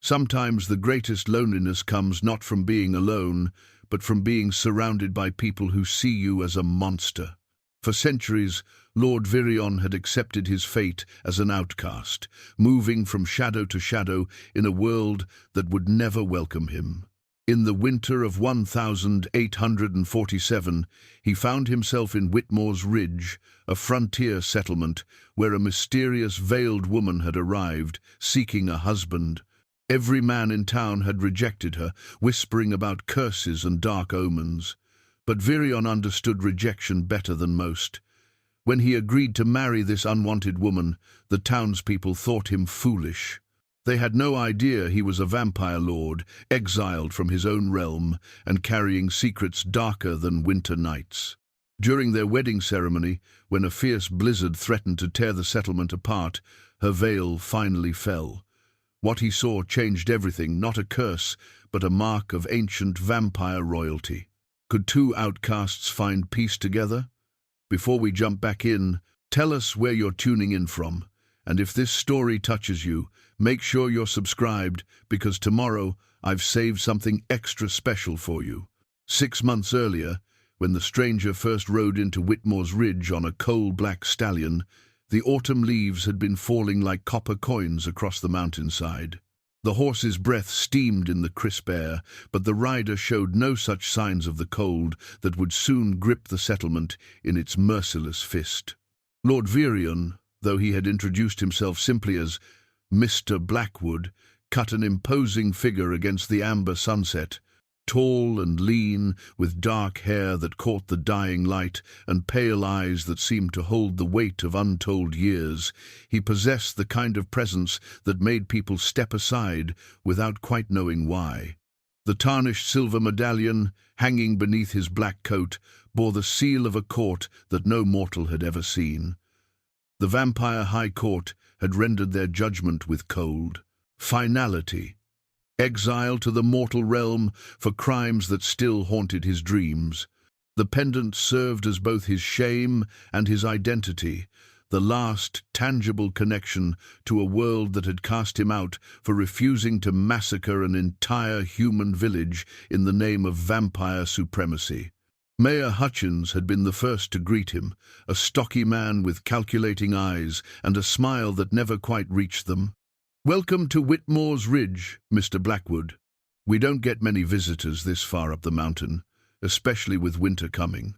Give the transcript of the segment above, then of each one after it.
Sometimes the greatest loneliness comes not from being alone, but from being surrounded by people who see you as a monster. For centuries, Lord Vireon had accepted his fate as an outcast, moving from shadow to shadow in a world that would never welcome him. In the winter of 1847, he found himself in Whitmore's Ridge, a frontier settlement where a mysterious veiled woman had arrived, seeking a husband. Every man in town had rejected her, whispering about curses and dark omens. But Vireon understood rejection better than most. When he agreed to marry this unwanted woman, the townspeople thought him foolish. They had no idea he was a vampire lord, exiled from his own realm and carrying secrets darker than winter nights. During their wedding ceremony, when a fierce blizzard threatened to tear the settlement apart, her veil finally fell. What he saw changed everything, not a curse, but a mark of ancient vampire royalty. Could two outcasts find peace together? Before we jump back in, tell us where you're tuning in from. And if this story touches you, make sure you're subscribed, because tomorrow I've saved something extra special for you. 6 months earlier, when the stranger first rode into Whitmore's Ridge on a coal-black stallion, the autumn leaves had been falling like copper coins across the mountainside. The horse's breath steamed in the crisp air, but the rider showed no such signs of the cold that would soon grip the settlement in its merciless fist. Lord Vireon, though he had introduced himself simply as Mr. Blackwood, cut an imposing figure against the amber sunset. Tall and lean, with dark hair that caught the dying light and pale eyes that seemed to hold the weight of untold years, he possessed the kind of presence that made people step aside without quite knowing why. The tarnished silver medallion, hanging beneath his black coat, bore the seal of a court that no mortal had ever seen. The vampire high court had rendered their judgment with cold finality. Exile to the mortal realm for crimes that still haunted his dreams. The pendant served as both his shame and his identity, the last tangible connection to a world that had cast him out for refusing to massacre an entire human village in the name of vampire supremacy. Mayor Hutchins had been the first to greet him, a stocky man with calculating eyes and a smile that never quite reached them. "Welcome to Whitmore's Ridge, Mr. Blackwood. We don't get many visitors this far up the mountain, especially with winter coming."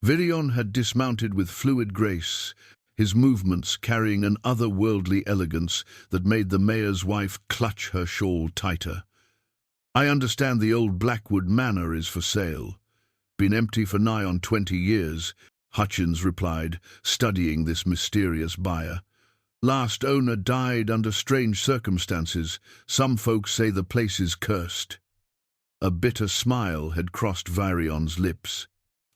Vireon had dismounted with fluid grace, his movements carrying an otherworldly elegance that made the mayor's wife clutch her shawl tighter. "I understand the old Blackwood manor is for sale. Been empty for nigh on 20 years, Hutchins replied, studying this mysterious buyer. "Last owner died under strange circumstances. Some folks say the place is cursed." A bitter smile had crossed Vireon's lips.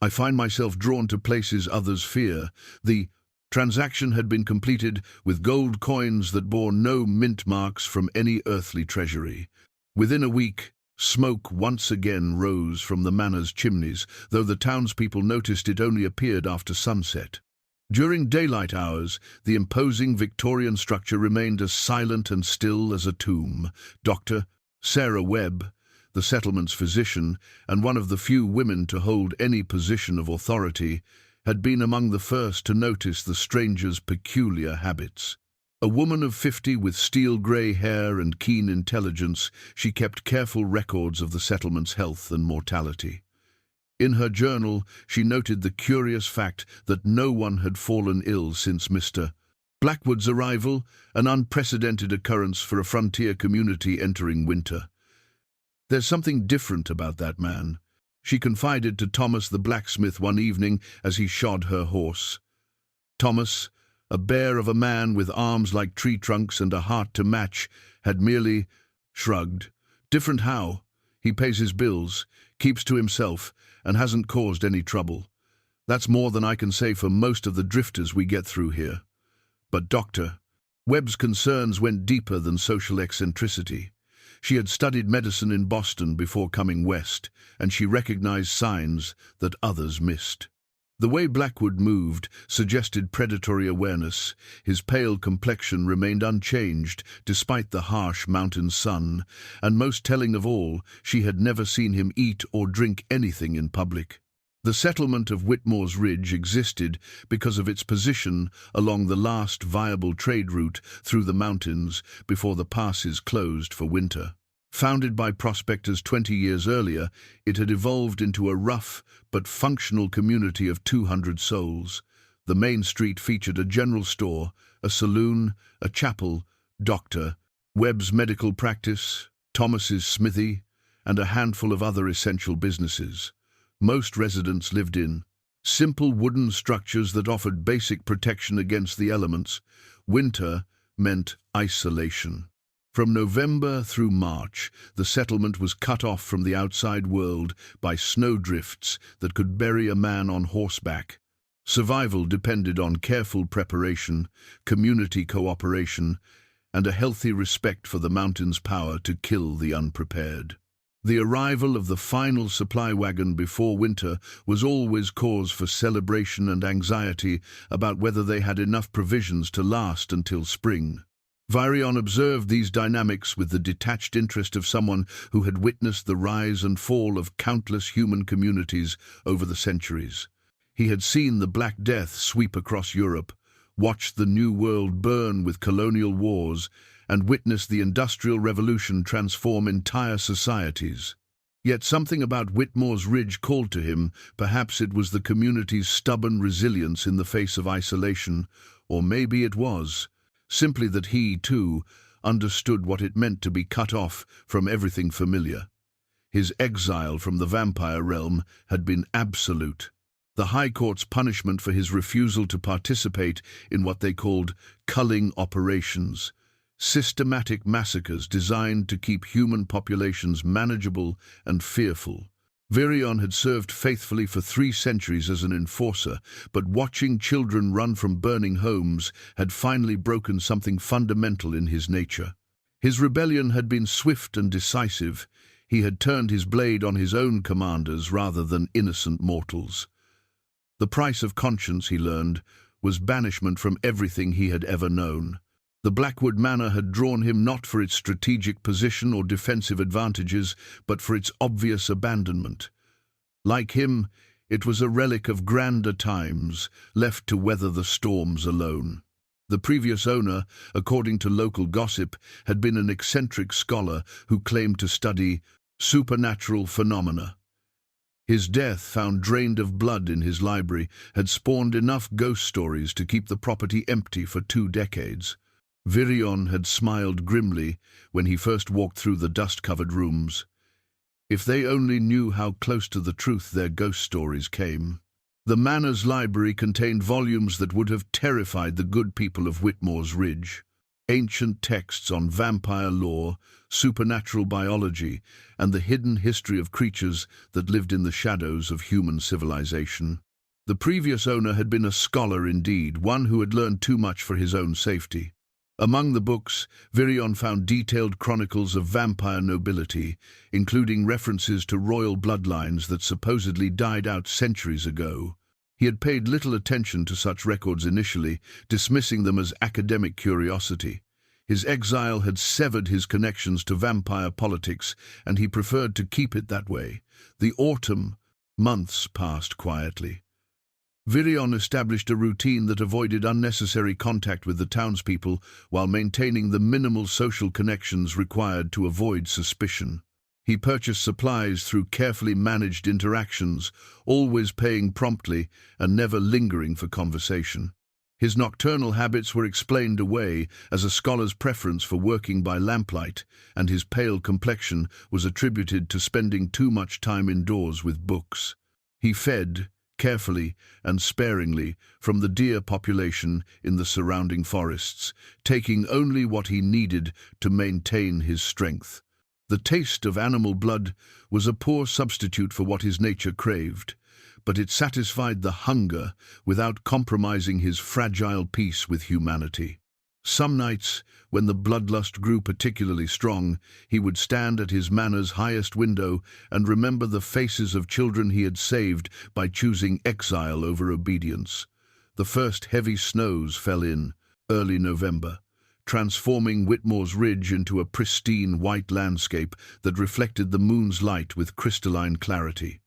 "I find myself drawn to places others fear." The transaction had been completed with gold coins that bore no mint marks from any earthly treasury. Within a week, smoke once again rose from the manor's chimneys, though the townspeople noticed it only appeared after sunset. During daylight hours, the imposing Victorian structure remained as silent and still as a tomb. Dr. Sarah Webb, the settlement's physician and one of the few women to hold any position of authority, had been among the first to notice the stranger's peculiar habits. A woman of 50 with steel-grey hair and keen intelligence, she kept careful records of the settlement's health and mortality. In her journal, she noted the curious fact that no one had fallen ill since Mr. Blackwood's arrival, an unprecedented occurrence for a frontier community entering winter. "There's something different about that man," she confided to Thomas the blacksmith one evening as he shod her horse. Thomas, a bear of a man with arms like tree trunks and a heart to match, had merely shrugged. "Different how? He pays his bills, keeps to himself, and hasn't caused any trouble. That's more than I can say for most of the drifters we get through here." But Dr. Webb's concerns went deeper than social eccentricity. She had studied medicine in Boston before coming west, and she recognized signs that others missed. The way Blackwood moved suggested predatory awareness. His pale complexion remained unchanged despite the harsh mountain sun, and most telling of all, she had never seen him eat or drink anything in public. The settlement of Whitmore's Ridge existed because of its position along the last viable trade route through the mountains before the passes closed for winter. Founded by prospectors 20 years earlier, it had evolved into a rough but functional community of 200 souls. The main street featured a general store, a saloon, a chapel, doctor, Webb's medical practice, Thomas's smithy, and a handful of other essential businesses. Most residents lived in simple wooden structures that offered basic protection against the elements. Winter meant isolation. From November through March, the settlement was cut off from the outside world by snowdrifts that could bury a man on horseback. Survival depended on careful preparation, community cooperation, and a healthy respect for the mountain's power to kill the unprepared. The arrival of the final supply wagon before winter was always cause for celebration and anxiety about whether they had enough provisions to last until spring. Vireon observed these dynamics with the detached interest of someone who had witnessed the rise and fall of countless human communities over the centuries. He had seen the Black Death sweep across Europe, watched the New World burn with colonial wars, and witnessed the Industrial Revolution transform entire societies. Yet something about Whitmore's Ridge called to him. Perhaps it was the community's stubborn resilience in the face of isolation, or maybe it was simply that he, too, understood what it meant to be cut off from everything familiar. His exile from the vampire realm had been absolute. The High Court's punishment for his refusal to participate in what they called culling operations, systematic massacres designed to keep human populations manageable and fearful. Vireon had served faithfully for 3 centuries as an enforcer, but watching children run from burning homes had finally broken something fundamental in his nature. His rebellion had been swift and decisive. He had turned his blade on his own commanders rather than innocent mortals. The price of conscience, he learned, was banishment from everything he had ever known. The Blackwood Manor had drawn him not for its strategic position or defensive advantages, but for its obvious abandonment. Like him, it was a relic of grander times, left to weather the storms alone. The previous owner, according to local gossip, had been an eccentric scholar who claimed to study supernatural phenomena. His death, found drained of blood in his library, had spawned enough ghost stories to keep the property empty for 2 decades. Vireon had smiled grimly when he first walked through the dust-covered rooms. If they only knew how close to the truth their ghost stories came. The manor's library contained volumes that would have terrified the good people of Whitmore's Ridge. Ancient texts on vampire lore, supernatural biology, and the hidden history of creatures that lived in the shadows of human civilization. The previous owner had been a scholar indeed, one who had learned too much for his own safety. Among the books, Vireon found detailed chronicles of vampire nobility, including references to royal bloodlines that supposedly died out centuries ago. He had paid little attention to such records initially, dismissing them as academic curiosity. His exile had severed his connections to vampire politics, and he preferred to keep it that way. The autumn months passed quietly. Vireon established a routine that avoided unnecessary contact with the townspeople while maintaining the minimal social connections required to avoid suspicion. He purchased supplies through carefully managed interactions, always paying promptly and never lingering for conversation. His nocturnal habits were explained away as a scholar's preference for working by lamplight, and his pale complexion was attributed to spending too much time indoors with books. He fed carefully and sparingly from the deer population in the surrounding forests, taking only what he needed to maintain his strength. The taste of animal blood was a poor substitute for what his nature craved, but it satisfied the hunger without compromising his fragile peace with humanity. Some nights, when the bloodlust grew particularly strong, he would stand at his manor's highest window and remember the faces of children he had saved by choosing exile over obedience. The first heavy snows fell in early November, transforming Whitmore's ridge into a pristine white landscape that reflected the moon's light with crystalline clarity.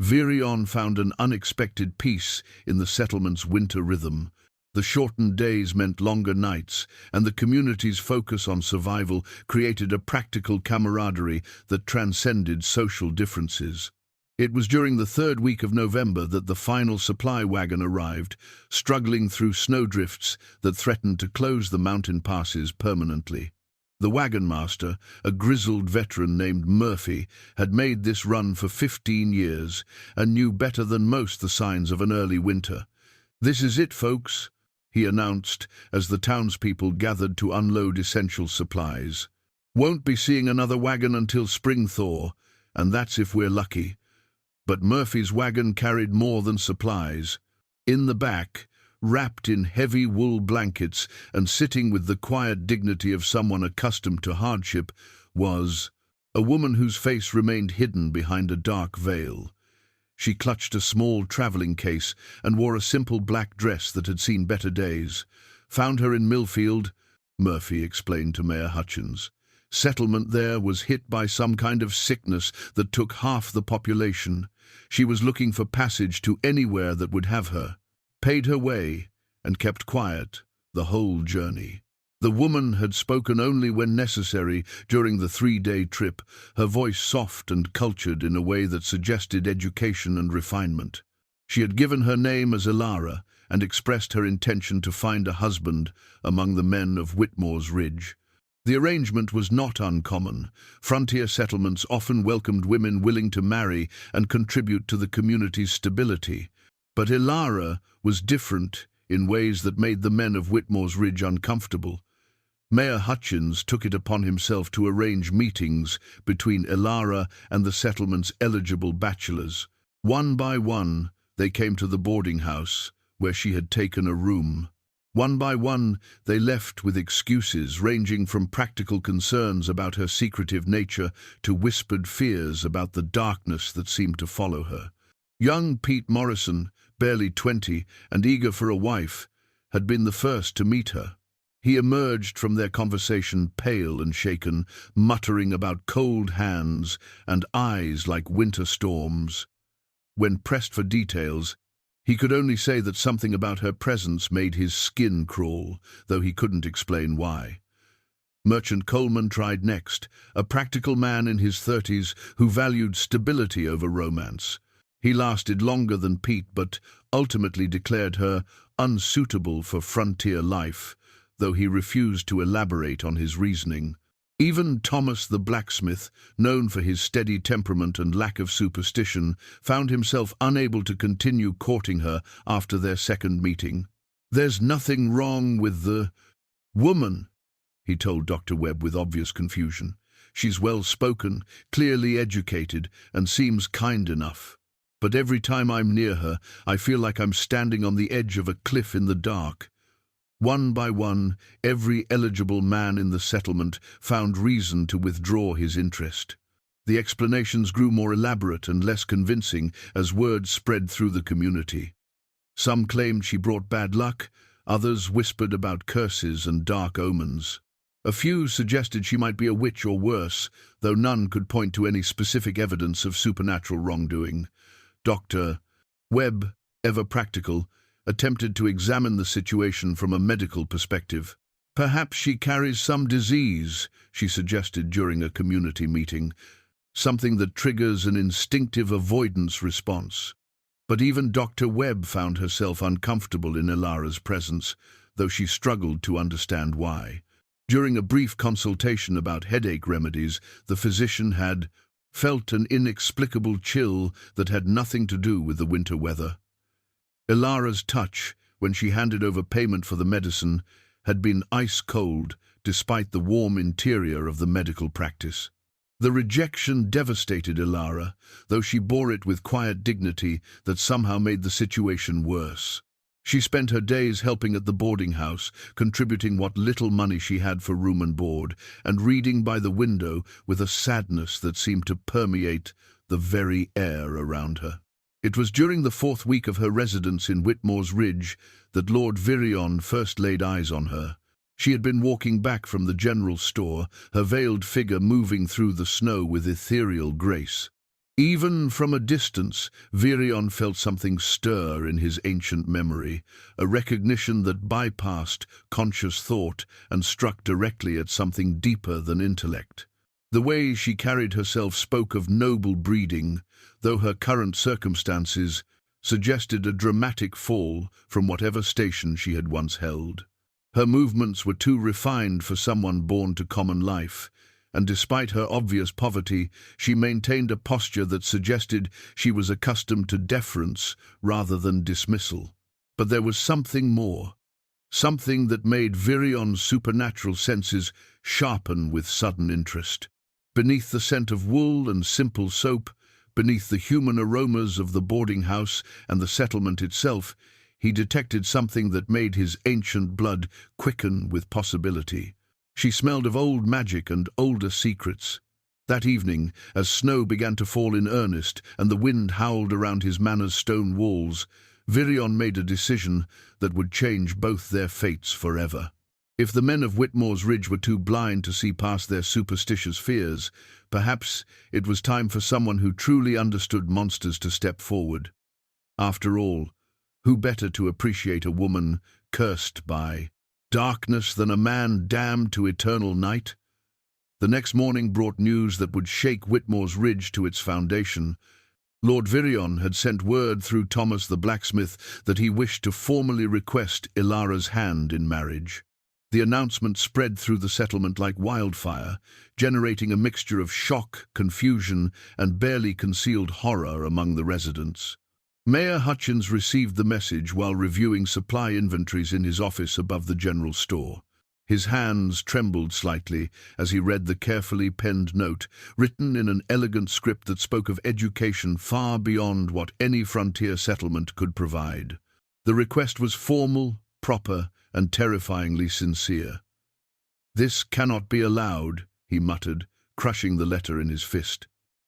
Vireon found an unexpected peace in the settlement's winter rhythm. The shortened days meant longer nights, and the community's focus on survival created a practical camaraderie that transcended social differences. It was during the third week of November that the final supply wagon arrived, struggling through snowdrifts that threatened to close the mountain passes permanently. The wagon master, a grizzled veteran named Murphy, had made this run for 15 years and knew better than most the signs of an early winter. "This is it, folks," he announced as the townspeople gathered to unload essential supplies. "Won't be seeing another wagon until spring thaw, and that's if we're lucky." But Murphy's wagon carried more than supplies. In the back, wrapped in heavy wool blankets and sitting with the quiet dignity of someone accustomed to hardship, was a woman whose face remained hidden behind a dark veil. She clutched a small traveling case and wore a simple black dress that had seen better days. "Found her in Millfield," Murphy explained to Mayor Hutchins. "Settlement there was hit by some kind of sickness that took half the population. She was looking for passage to anywhere that would have her. Paid her way and kept quiet the whole journey." The woman had spoken only when necessary during the 3-day trip, her voice soft and cultured in a way that suggested education and refinement. She had given her name as Elara and expressed her intention to find a husband among the men of Whitmore's Ridge. The arrangement was not uncommon. Frontier settlements often welcomed women willing to marry and contribute to the community's stability. But Elara was different in ways that made the men of Whitmore's Ridge uncomfortable. Mayor Hutchins took it upon himself to arrange meetings between Elara and the settlement's eligible bachelors. One by one, they came to the boarding house, where she had taken a room. One by one, they left with excuses ranging from practical concerns about her secretive nature to whispered fears about the darkness that seemed to follow her. Young Pete Morrison, barely 20 and eager for a wife, had been the first to meet her. He emerged from their conversation pale and shaken, muttering about cold hands and eyes like winter storms. When pressed for details, he could only say that something about her presence made his skin crawl, though he couldn't explain why. Merchant Coleman tried next, a practical man in his 30s who valued stability over romance. He lasted longer than Pete, but ultimately declared her unsuitable for frontier life, though he refused to elaborate on his reasoning. Even Thomas the blacksmith, known for his steady temperament and lack of superstition, found himself unable to continue courting her after their second meeting. "There's nothing wrong with the woman," he told Dr. Webb with obvious confusion. "She's well-spoken, clearly educated, and seems kind enough. But every time I'm near her, I feel like I'm standing on the edge of a cliff in the dark." One by one, every eligible man in the settlement found reason to withdraw his interest. The explanations grew more elaborate and less convincing as word spread through the community. Some claimed she brought bad luck, others whispered about curses and dark omens. A few suggested she might be a witch or worse, though none could point to any specific evidence of supernatural wrongdoing. Dr. Webb, ever practical, attempted to examine the situation from a medical perspective. "Perhaps she carries some disease," she suggested during a community meeting, "something that triggers an instinctive avoidance response." But even Dr. Webb found herself uncomfortable in Elara's presence, though she struggled to understand why. During a brief consultation about headache remedies, the physician had felt an inexplicable chill that had nothing to do with the winter weather. Elara's touch, when she handed over payment for the medicine, had been ice-cold despite the warm interior of the medical practice. The rejection devastated Elara, though she bore it with quiet dignity that somehow made the situation worse. She spent her days helping at the boarding house, contributing what little money she had for room and board, and reading by the window with a sadness that seemed to permeate the very air around her. It was during the 4th week of her residence in Whitmore's Ridge that Lord Vireon first laid eyes on her. She had been walking back from the general store, her veiled figure moving through the snow with ethereal grace. Even from a distance, Vireon felt something stir in his ancient memory, a recognition that bypassed conscious thought and struck directly at something deeper than intellect. The way she carried herself spoke of noble breeding, though her current circumstances suggested a dramatic fall from whatever station she had once held. Her movements were too refined for someone born to common life, and despite her obvious poverty, she maintained a posture that suggested she was accustomed to deference rather than dismissal. But there was something more, something that made Vireon's supernatural senses sharpen with sudden interest. Beneath the scent of wool and simple soap, beneath the human aromas of the boarding house and the settlement itself, he detected something that made his ancient blood quicken with possibility. She smelled of old magic and older secrets. That evening, as snow began to fall in earnest and the wind howled around his manor's stone walls, Vireon made a decision that would change both their fates forever. If the men of Whitmore's Ridge were too blind to see past their superstitious fears, perhaps it was time for someone who truly understood monsters to step forward. After all, who better to appreciate a woman cursed by darkness than a man damned to eternal night? The next morning brought news that would shake Whitmore's Ridge to its foundation. Lord Vireon had sent word through Thomas the blacksmith that he wished to formally request Ilara's hand in marriage. The announcement spread through the settlement like wildfire, generating a mixture of shock, confusion, and barely concealed horror among the residents. Mayor Hutchins received the message while reviewing supply inventories in his office above the general store. His hands trembled slightly as he read the carefully penned note, written in an elegant script that spoke of education far beyond what any frontier settlement could provide. The request was formal, proper, and terrifyingly sincere. "This cannot be allowed," he muttered, crushing the letter in his fist.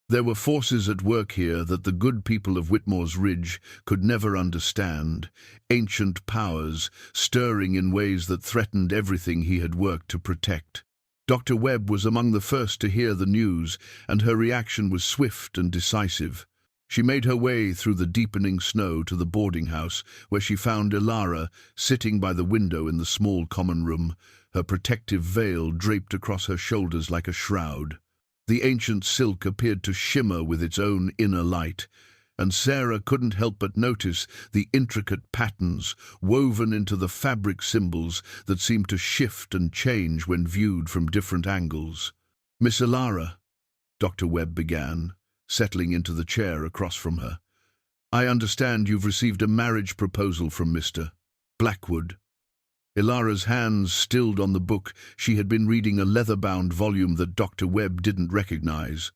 There were forces at work here that the good people of Whitmore's Ridge could never understand, ancient powers stirring in ways that threatened everything he had worked to protect. Dr. Webb was among the first to hear the news, and her reaction was swift and decisive. She made her way through the deepening snow to the boarding house, where she found Ilara sitting by the window in the small common room, her protective veil draped across her shoulders like a shroud. The ancient silk appeared to shimmer with its own inner light, and Sarah couldn't help but notice the intricate patterns woven into the fabric symbols that seemed to shift and change when viewed from different angles. "Miss Ilara," Dr. Webb began, settling into the chair across from her, "I understand you've received a marriage proposal from Mr. Blackwood." Ilara's hands stilled on the book. She had been reading a leather-bound volume that Dr. Webb didn't recognize.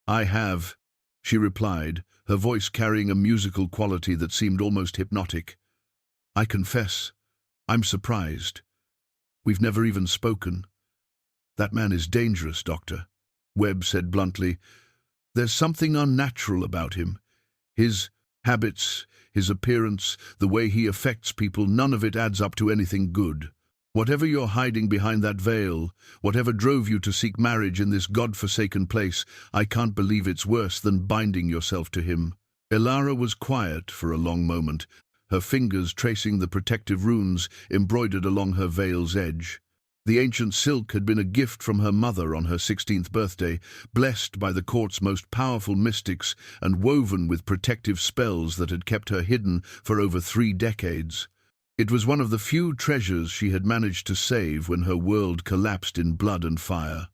"I have," she replied, her voice carrying a musical quality that seemed almost hypnotic. "I confess, I'm surprised. We've never even spoken." "That man is dangerous, Doctor," Webb said bluntly. "There's something unnatural about him. His habits, his appearance, the way he affects people, none of it adds up to anything good. Whatever you're hiding behind that veil, whatever drove you to seek marriage in this God-forsaken place, I can't believe it's worse than binding yourself to him." Ilara was quiet for a long moment, her fingers tracing the protective runes embroidered along her veil's edge. The ancient silk had been a gift from her mother on her 16th birthday, blessed by the court's most powerful mystics and woven with protective spells that had kept her hidden for over 3 decades. It was one of the few treasures she had managed to save when her world collapsed in blood and fire.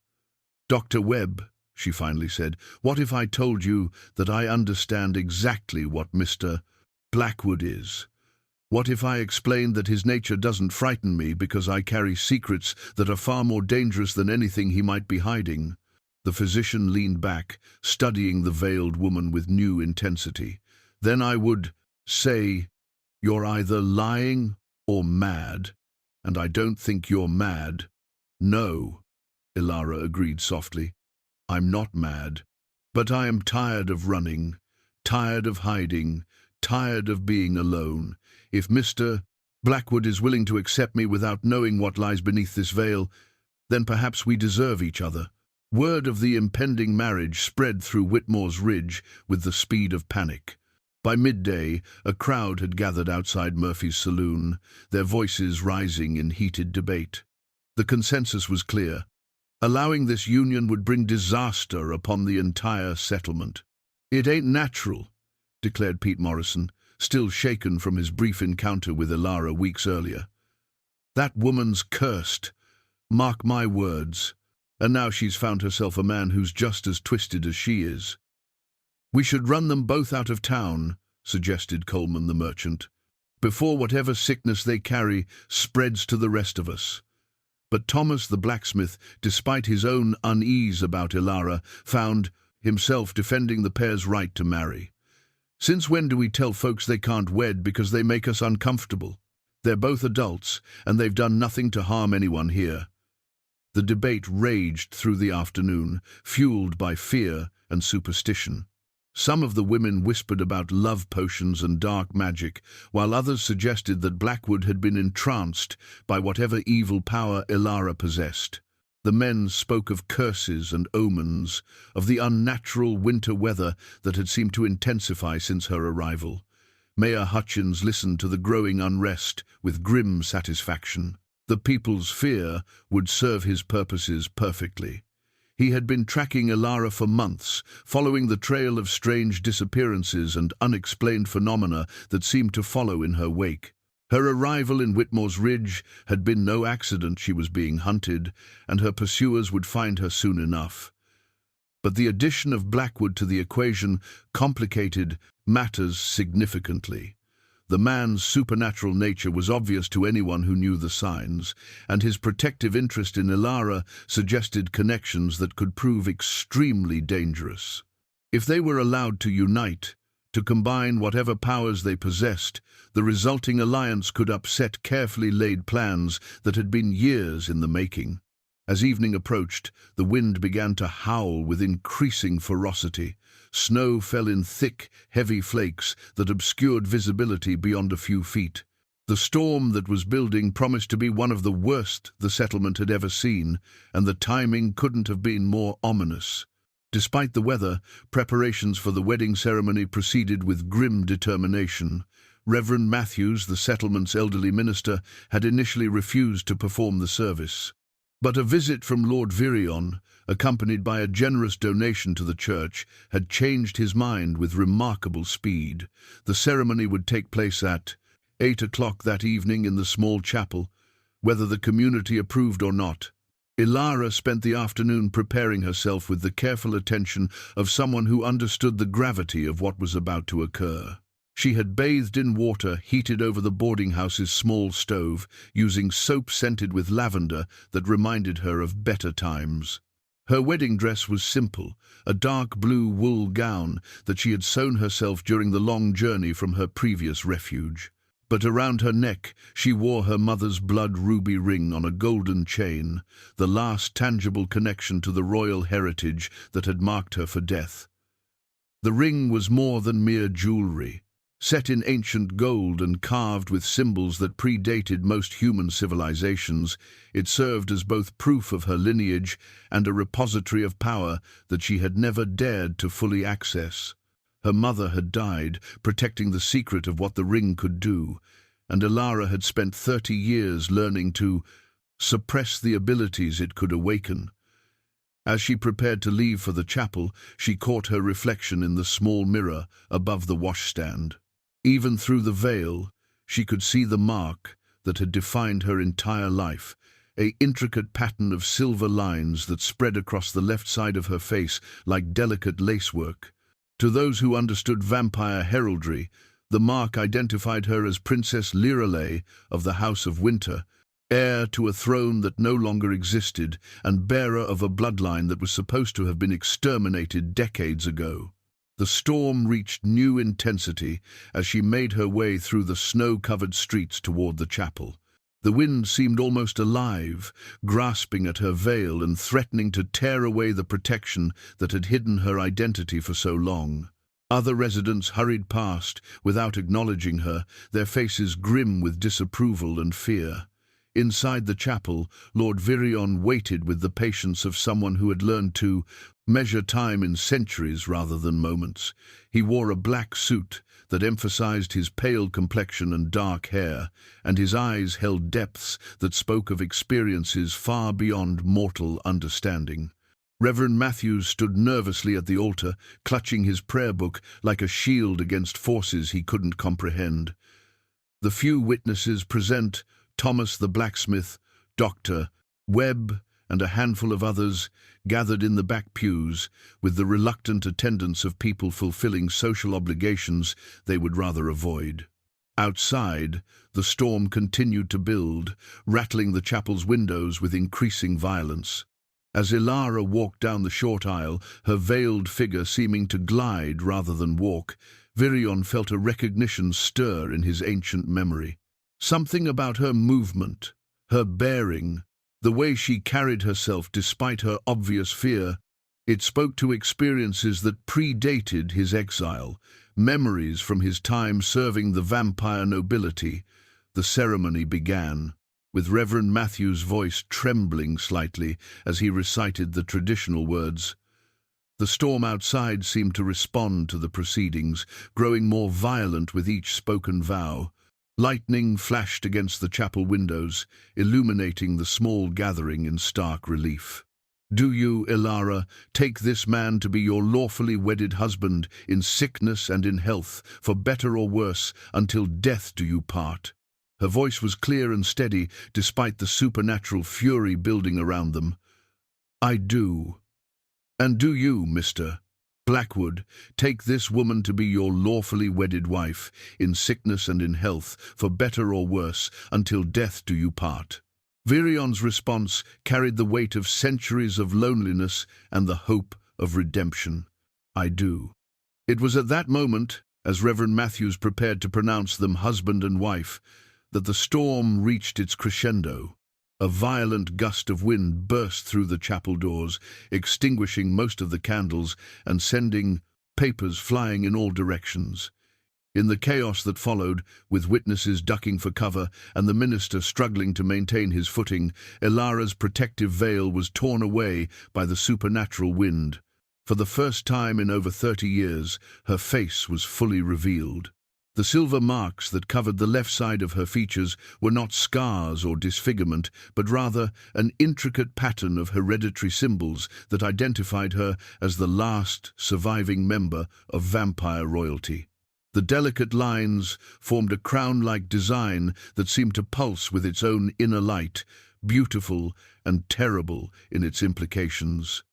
"Dr. Webb," she finally said, "what if I told you that I understand exactly what Mr. Blackwood is? What if I explained that his nature doesn't frighten me because I carry secrets that are far more dangerous than anything he might be hiding?" The physician leaned back, studying the veiled woman with new intensity. "Then I would say You're either lying or mad, and I don't think you're mad. No, Ilara agreed softly. I'm not mad, but I am tired of running, tired of hiding, tired of being alone. If Mr. Blackwood is willing to accept me without knowing what lies beneath this veil, then perhaps we deserve each other. Word of the impending marriage spread through Whitmore's Ridge with the speed of panic. By midday, a crowd had gathered outside Murphy's saloon, their voices rising in heated debate. The consensus was clear. Allowing this union would bring disaster upon the entire settlement. "It ain't natural," declared Pete Morrison, still shaken from his brief encounter with Ilara weeks earlier. "That woman's cursed. Mark my words. And now she's found herself a man who's just as twisted as she is." "We should run them both out of town," suggested Coleman the merchant, "before whatever sickness they carry spreads to the rest of us." But Thomas the blacksmith, despite his own unease about Ilara, found himself defending the pair's right to marry. "Since when do we tell folks they can't wed because they make us uncomfortable? They're both adults, and they've done nothing to harm anyone here." The debate raged through the afternoon, fueled by fear and superstition. Some of the women whispered about love potions and dark magic, while others suggested that Blackwood had been entranced by whatever evil power Ilara possessed. The men spoke of curses and omens, of the unnatural winter weather that had seemed to intensify since her arrival. Mayor Hutchins listened to the growing unrest with grim satisfaction. The people's fear would serve his purposes perfectly. He had been tracking Ilara for months, following the trail of strange disappearances and unexplained phenomena that seemed to follow in her wake. Her arrival in Whitmore's Ridge had been no accident. She was being hunted, and her pursuers would find her soon enough. But the addition of Blackwood to the equation complicated matters significantly. The man's supernatural nature was obvious to anyone who knew the signs, and his protective interest in Ilara suggested connections that could prove extremely dangerous. If they were allowed to unite, to combine whatever powers they possessed, the resulting alliance could upset carefully laid plans that had been years in the making. As evening approached, the wind began to howl with increasing ferocity. Snow fell in thick, heavy flakes that obscured visibility beyond a few feet. The storm that was building promised to be one of the worst the settlement had ever seen, and the timing couldn't have been more ominous. Despite the weather, preparations for the wedding ceremony proceeded with grim determination. Reverend Matthews, the settlement's elderly minister, had initially refused to perform the service. But a visit from Lord Vireon, accompanied by a generous donation to the church, had changed his mind with remarkable speed. The ceremony would take place at 8 o'clock that evening in the small chapel, whether the community approved or not. Ilara spent the afternoon preparing herself with the careful attention of someone who understood the gravity of what was about to occur. She had bathed in water heated over the boarding house's small stove, using soap scented with lavender that reminded her of better times. Her wedding dress was simple, a dark blue wool gown that she had sewn herself during the long journey from her previous refuge. But around her neck she wore her mother's blood ruby ring on a golden chain, the last tangible connection to the royal heritage that had marked her for death. The ring was more than mere jewelry. Set in ancient gold and carved with symbols that predated most human civilizations, it served as both proof of her lineage and a repository of power that she had never dared to fully access. Her mother had died, protecting the secret of what the ring could do, and Ilara had spent 30 years learning to suppress the abilities it could awaken. As she prepared to leave for the chapel, she caught her reflection in the small mirror above the washstand. Even through the veil, she could see the mark that had defined her entire life, an intricate pattern of silver lines that spread across the left side of her face like delicate lacework. To those who understood vampire heraldry, the mark identified her as Princess Lirelei of the House of Winter, heir to a throne that no longer existed and bearer of a bloodline that was supposed to have been exterminated decades ago. The storm reached new intensity as she made her way through the snow-covered streets toward the chapel. The wind seemed almost alive, grasping at her veil and threatening to tear away the protection that had hidden her identity for so long. Other residents hurried past without acknowledging her, their faces grim with disapproval and fear. Inside the chapel, Lord Vireon waited with the patience of someone who had learned to measure time in centuries rather than moments. He wore a black suit that emphasized his pale complexion and dark hair, and his eyes held depths that spoke of experiences far beyond mortal understanding. Reverend Matthews stood nervously at the altar, clutching his prayer book like a shield against forces he couldn't comprehend. The few witnesses present, Thomas the blacksmith, Dr. Webb, and a handful of others, gathered in the back pews, with the reluctant attendance of people fulfilling social obligations they would rather avoid. Outside, the storm continued to build, rattling the chapel's windows with increasing violence. As Ilara walked down the short aisle, her veiled figure seeming to glide rather than walk, Vireon felt a recognition stir in his ancient memory. Something about her movement, her bearing, the way she carried herself despite her obvious fear, it spoke to experiences that predated his exile, memories from his time serving the vampire nobility. The ceremony began, with Reverend Matthew's voice trembling slightly as he recited the traditional words. The storm outside seemed to respond to the proceedings, growing more violent with each spoken vow. Lightning flashed against the chapel windows, illuminating the small gathering in stark relief. "Do you, Ilara, take this man to be your lawfully wedded husband, in sickness and in health, for better or worse, until death do you part?" Her voice was clear and steady, despite the supernatural fury building around them. "I do. And do you, Mr. Blackwood, take this woman to be your lawfully wedded wife, in sickness and in health, for better or worse, until death do you part?" Vireon's response carried the weight of centuries of loneliness and the hope of redemption. "I do." It was at that moment, as Reverend Matthews prepared to pronounce them husband and wife, that the storm reached its crescendo. A violent gust of wind burst through the chapel doors, extinguishing most of the candles and sending papers flying in all directions. In the chaos that followed, with witnesses ducking for cover and the minister struggling to maintain his footing, Ilara's protective veil was torn away by the supernatural wind. For the first time in over 30 years, her face was fully revealed. The silver marks that covered the left side of her features were not scars or disfigurement, but rather an intricate pattern of hereditary symbols that identified her as the last surviving member of vampire royalty. The delicate lines formed a crown-like design that seemed to pulse with its own inner light, beautiful and terrible in its implications.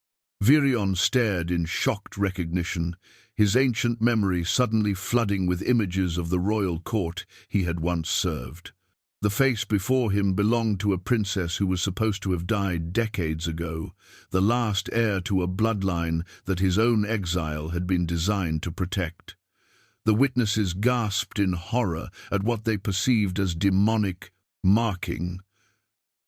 Vireon stared in shocked recognition, his ancient memory suddenly flooding with images of the royal court he had once served. The face before him belonged to a princess who was supposed to have died decades ago, the last heir to a bloodline that his own exile had been designed to protect. The witnesses gasped in horror at what they perceived as demonic marking.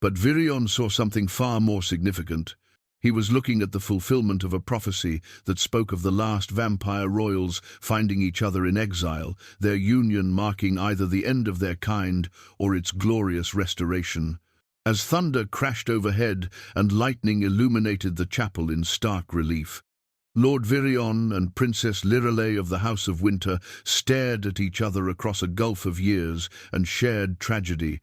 But Vireon saw something far more significant. He was looking at the fulfillment of a prophecy that spoke of the last vampire royals finding each other in exile, their union marking either the end of their kind or its glorious restoration. As thunder crashed overhead and lightning illuminated the chapel in stark relief, Lord Vireon and Princess Lirelei of the House of Winter stared at each other across a gulf of years and shared tragedy,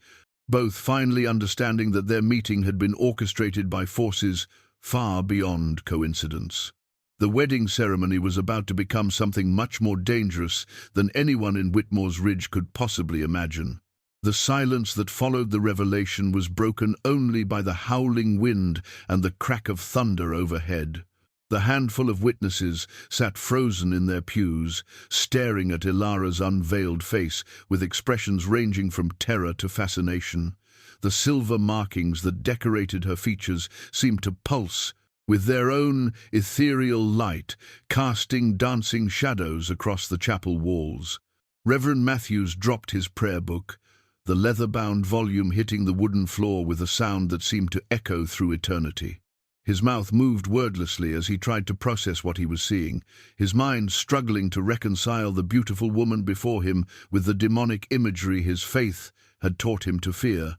both finally understanding that their meeting had been orchestrated by forces far beyond coincidence. The wedding ceremony was about to become something much more dangerous than anyone in Whitmore's Ridge could possibly imagine. The silence that followed the revelation was broken only by the howling wind and the crack of thunder overhead. The handful of witnesses sat frozen in their pews, staring at Ilara's unveiled face with expressions ranging from terror to fascination. The silver markings that decorated her features seemed to pulse with their own ethereal light casting dancing shadows across the chapel walls. Reverend Matthews dropped his prayer book, the leather-bound volume hitting the wooden floor with a sound that seemed to echo through eternity. His mouth moved wordlessly as he tried to process what he was seeing, his mind struggling to reconcile the beautiful woman before him with the demonic imagery his faith had taught him to fear.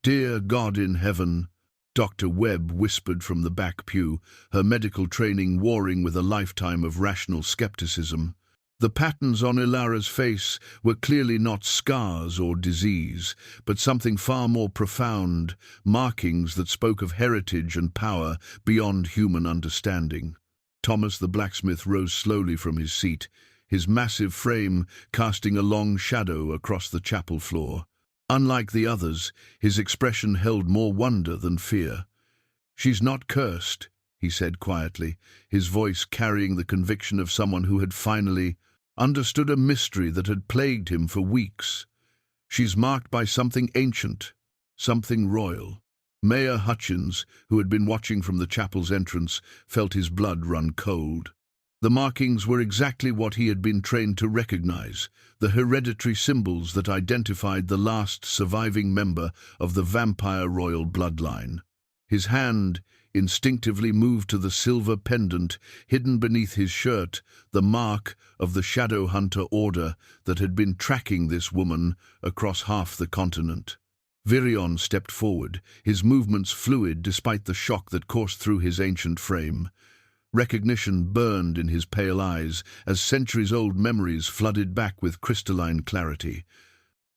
"Dear God in heaven," Dr. Webb whispered from the back pew, her medical training warring with a lifetime of rational skepticism. The patterns on Ilara's face were clearly not scars or disease, but something far more profound, markings that spoke of heritage and power beyond human understanding. Thomas the blacksmith rose slowly from his seat, his massive frame casting a long shadow across the chapel floor. Unlike the others, his expression held more wonder than fear. "She's not cursed," he said quietly, his voice carrying the conviction of someone who had finally understood a mystery that had plagued him for weeks. "She's marked by something ancient, something royal." Mayor Hutchins, who had been watching from the chapel's entrance, felt his blood run cold. The markings were exactly what he had been trained to recognize, the hereditary symbols that identified the last surviving member of the vampire royal bloodline. His hand instinctively moved to the silver pendant hidden beneath his shirt, the mark of the Shadow Hunter Order that had been tracking this woman across half the continent. Vireon stepped forward, his movements fluid despite the shock that coursed through his ancient frame. Recognition burned in his pale eyes as centuries-old memories flooded back with crystalline clarity.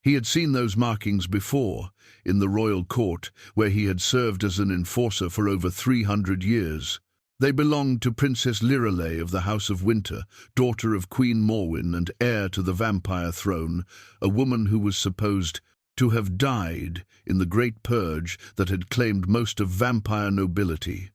He had seen those markings before, in the royal court, where he had served as an enforcer for over 300 years. They belonged to Princess Lirelei of the House of Winter, daughter of Queen Morwen and heir to the vampire throne, a woman who was supposed to have died in the Great Purge that had claimed most of vampire nobility.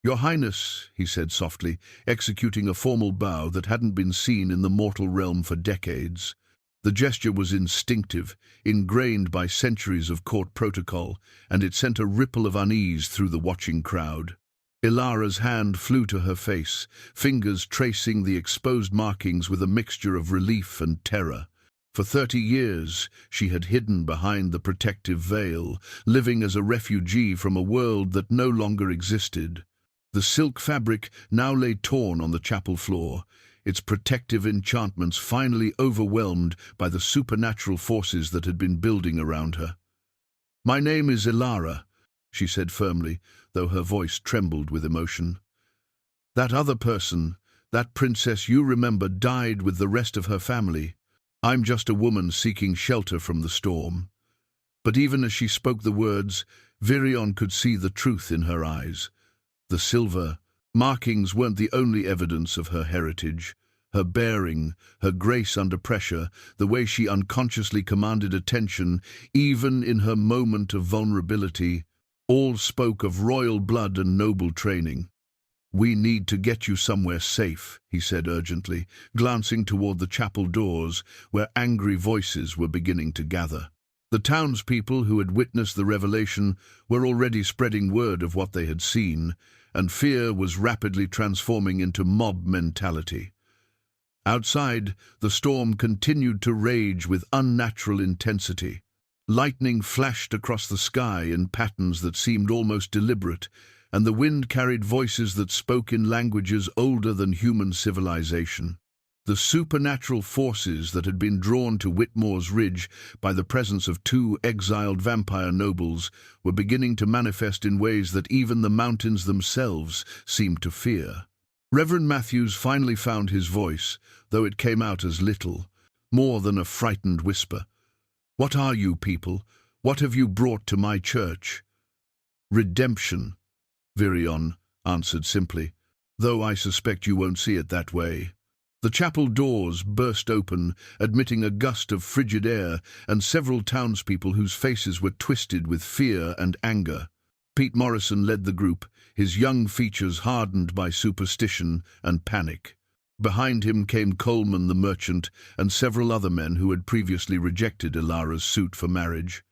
"Your Highness," he said softly, executing a formal bow that hadn't been seen in the mortal realm for decades. The gesture was instinctive, ingrained by centuries of court protocol, and it sent a ripple of unease through the watching crowd. Ilara's hand flew to her face, fingers tracing the exposed markings with a mixture of relief and terror. For 30 years, she had hidden behind the protective veil, living as a refugee from a world that no longer existed. The silk fabric now lay torn on the chapel floor, its protective enchantments finally overwhelmed by the supernatural forces that had been building around her. "My name is Ilara," she said firmly, though her voice trembled with emotion. "That other person, that princess you remember, died with the rest of her family. I'm just a woman seeking shelter from the storm." But even as she spoke the words, Vireon could see the truth in her eyes. The silver markings weren't the only evidence of her heritage. Her bearing, her grace under pressure, the way she unconsciously commanded attention, even in her moment of vulnerability, all spoke of royal blood and noble training. "We need to get you somewhere safe," he said urgently, glancing toward the chapel doors, where angry voices were beginning to gather. The townspeople who had witnessed the revelation were already spreading word of what they had seen, and fear was rapidly transforming into mob mentality. Outside, the storm continued to rage with unnatural intensity. Lightning flashed across the sky in patterns that seemed almost deliberate, and the wind carried voices that spoke in languages older than human civilization. The supernatural forces that had been drawn to Whitmore's Ridge by the presence of 2 exiled vampire nobles were beginning to manifest in ways that even the mountains themselves seemed to fear. Reverend Matthews finally found his voice, though it came out as little, more than a frightened whisper. "What are you people? What have you brought to my church?" "Redemption," Vireon answered simply, "though I suspect you won't see it that way." The chapel doors burst open, admitting a gust of frigid air and several townspeople whose faces were twisted with fear and anger. Pete Morrison led the group, his young features hardened by superstition and panic. Behind him came Coleman the merchant and several other men who had previously rejected Ilara's suit for marriage.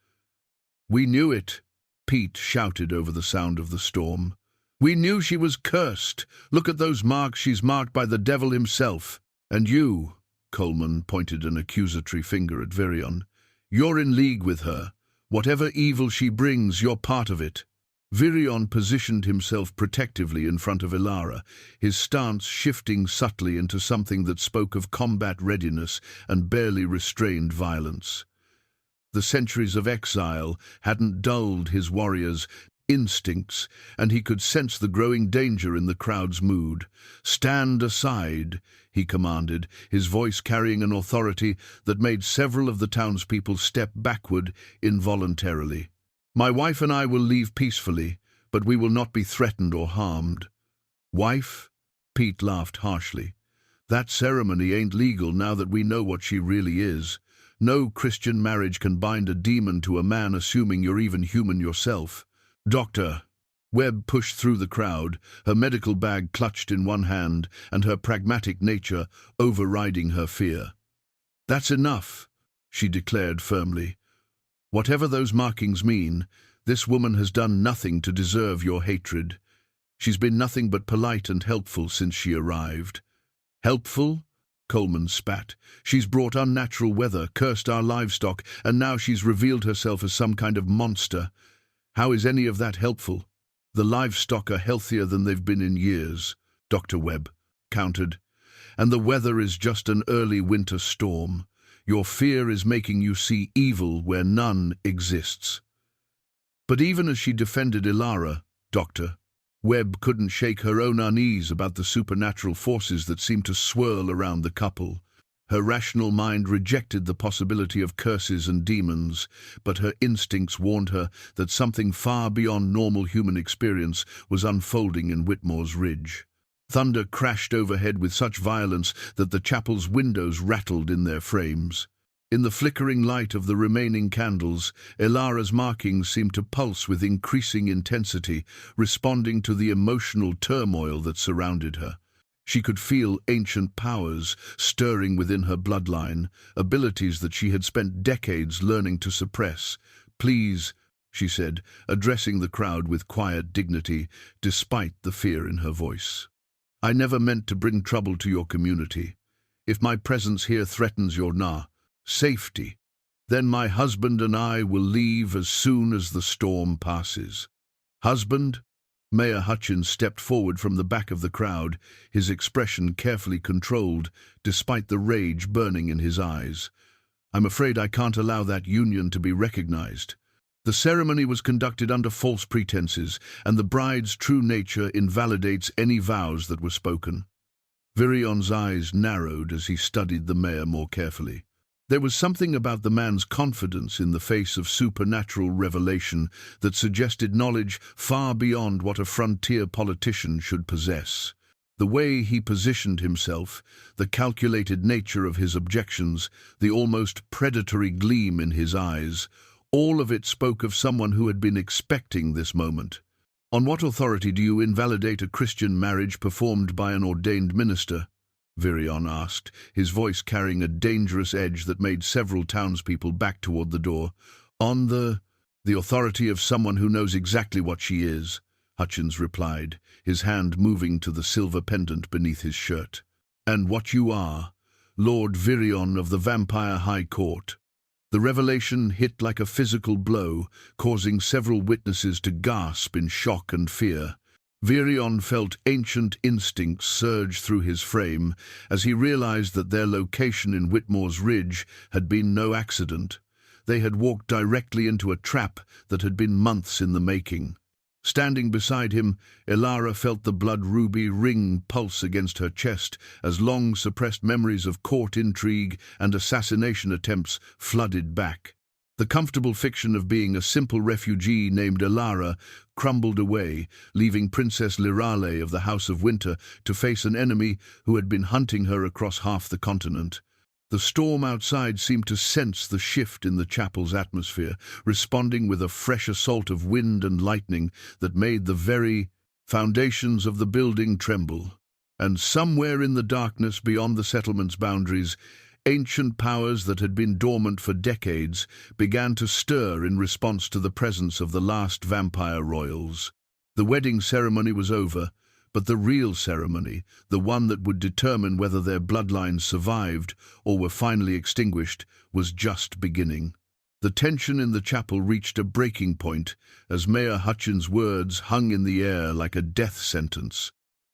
"We knew it," Pete shouted over the sound of the storm. We knew she was cursed. Look at those marks. She's marked by the devil himself. And you, Coleman pointed an accusatory finger at Vireon, you're in league with her. Whatever evil she brings, you're part of it. Vireon positioned himself protectively in front of Ilara, his stance shifting subtly into something that spoke of combat readiness and barely restrained violence. The centuries of exile hadn't dulled his warriors' instincts, and he could sense the growing danger in the crowd's mood. "Stand aside," he commanded, his voice carrying an authority that made several of the townspeople step backward involuntarily. "My wife and I will leave peacefully, but we will not be threatened or harmed." "Wife?" Pete laughed harshly. "That ceremony ain't legal now that we know what she really is. No Christian marriage can bind a demon to a man, assuming you're even human yourself." "Doctor." Webb pushed through the crowd, her medical bag clutched in one hand and her pragmatic nature overriding her fear. "That's enough," she declared firmly. "Whatever those markings mean, this woman has done nothing to deserve your hatred. She's been nothing but polite and helpful since she arrived." "Helpful?" Coleman spat. "She's brought unnatural weather, cursed our livestock, and now she's revealed herself as some kind of monster. How is any of that helpful?" "The livestock are healthier than they've been in years," Dr. Webb countered. "And the weather is just an early winter storm. Your fear is making you see evil where none exists." But even as she defended Ilara, Doctor, Webb couldn't shake her own unease about the supernatural forces that seemed to swirl around the couple. Her rational mind rejected the possibility of curses and demons, but her instincts warned her that something far beyond normal human experience was unfolding in Whitmore's Ridge. Thunder crashed overhead with such violence that the chapel's windows rattled in their frames. In the flickering light of the remaining candles, Ilara's markings seemed to pulse with increasing intensity, responding to the emotional turmoil that surrounded her. She could feel ancient powers stirring within her bloodline, abilities that she had spent decades learning to suppress. "Please," she said, addressing the crowd with quiet dignity, despite the fear in her voice. "I never meant to bring trouble to your community. If my presence here threatens your safety, then my husband and I will leave as soon as the storm passes." "Husband?" Mayor Hutchins stepped forward from the back of the crowd, his expression carefully controlled, despite the rage burning in his eyes. "I'm afraid I can't allow that union to be recognized. The ceremony was conducted under false pretenses, and the bride's true nature invalidates any vows that were spoken." Vireon's eyes narrowed as he studied the mayor more carefully. There was something about the man's confidence in the face of supernatural revelation that suggested knowledge far beyond what a frontier politician should possess. The way he positioned himself, the calculated nature of his objections, the almost predatory gleam in his eyes, all of it spoke of someone who had been expecting this moment. "On what authority do you invalidate a Christian marriage performed by an ordained minister?" Vireon asked, his voice carrying a dangerous edge that made several townspeople back toward the door. "On the authority of someone who knows exactly what she is," Hutchins replied, his hand moving to the silver pendant beneath his shirt. "And what you are, Lord Vireon of the Vampire High Court." The revelation hit like a physical blow, causing several witnesses to gasp in shock and fear. Vireon felt ancient instincts surge through his frame as he realized that their location in Whitmore's Ridge had been no accident. They had walked directly into a trap that had been months in the making. Standing beside him, Ilara felt the blood ruby ring pulse against her chest as long-suppressed memories of court intrigue and assassination attempts flooded back. The comfortable fiction of being a simple refugee named Ilara crumbled away, leaving Princess Lirale of the House of Winter to face an enemy who had been hunting her across half the continent. The storm outside seemed to sense the shift in the chapel's atmosphere, responding with a fresh assault of wind and lightning that made the very foundations of the building tremble. And somewhere in the darkness beyond the settlement's boundaries, ancient powers that had been dormant for decades began to stir in response to the presence of the last vampire royals. The wedding ceremony was over, but the real ceremony, the one that would determine whether their bloodlines survived or were finally extinguished, was just beginning. The tension in the chapel reached a breaking point as Mayor Hutchins' words hung in the air like a death sentence.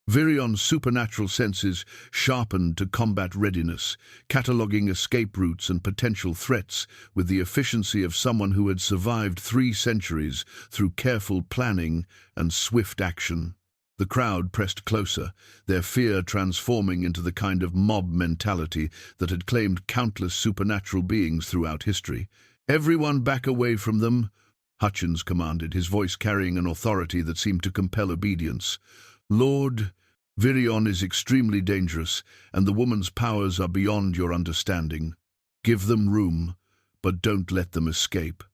Vireon's supernatural senses sharpened to combat readiness, cataloguing escape routes and potential threats with the efficiency of someone who had survived 3 centuries through careful planning and swift action. The crowd pressed closer, their fear transforming into the kind of mob mentality that had claimed countless supernatural beings throughout history. "Everyone back away from them," Hutchins commanded, his voice carrying an authority that seemed to compel obedience. "Lord, Vireon is extremely dangerous, and the woman's powers are beyond your understanding. Give them room, but don't let them escape."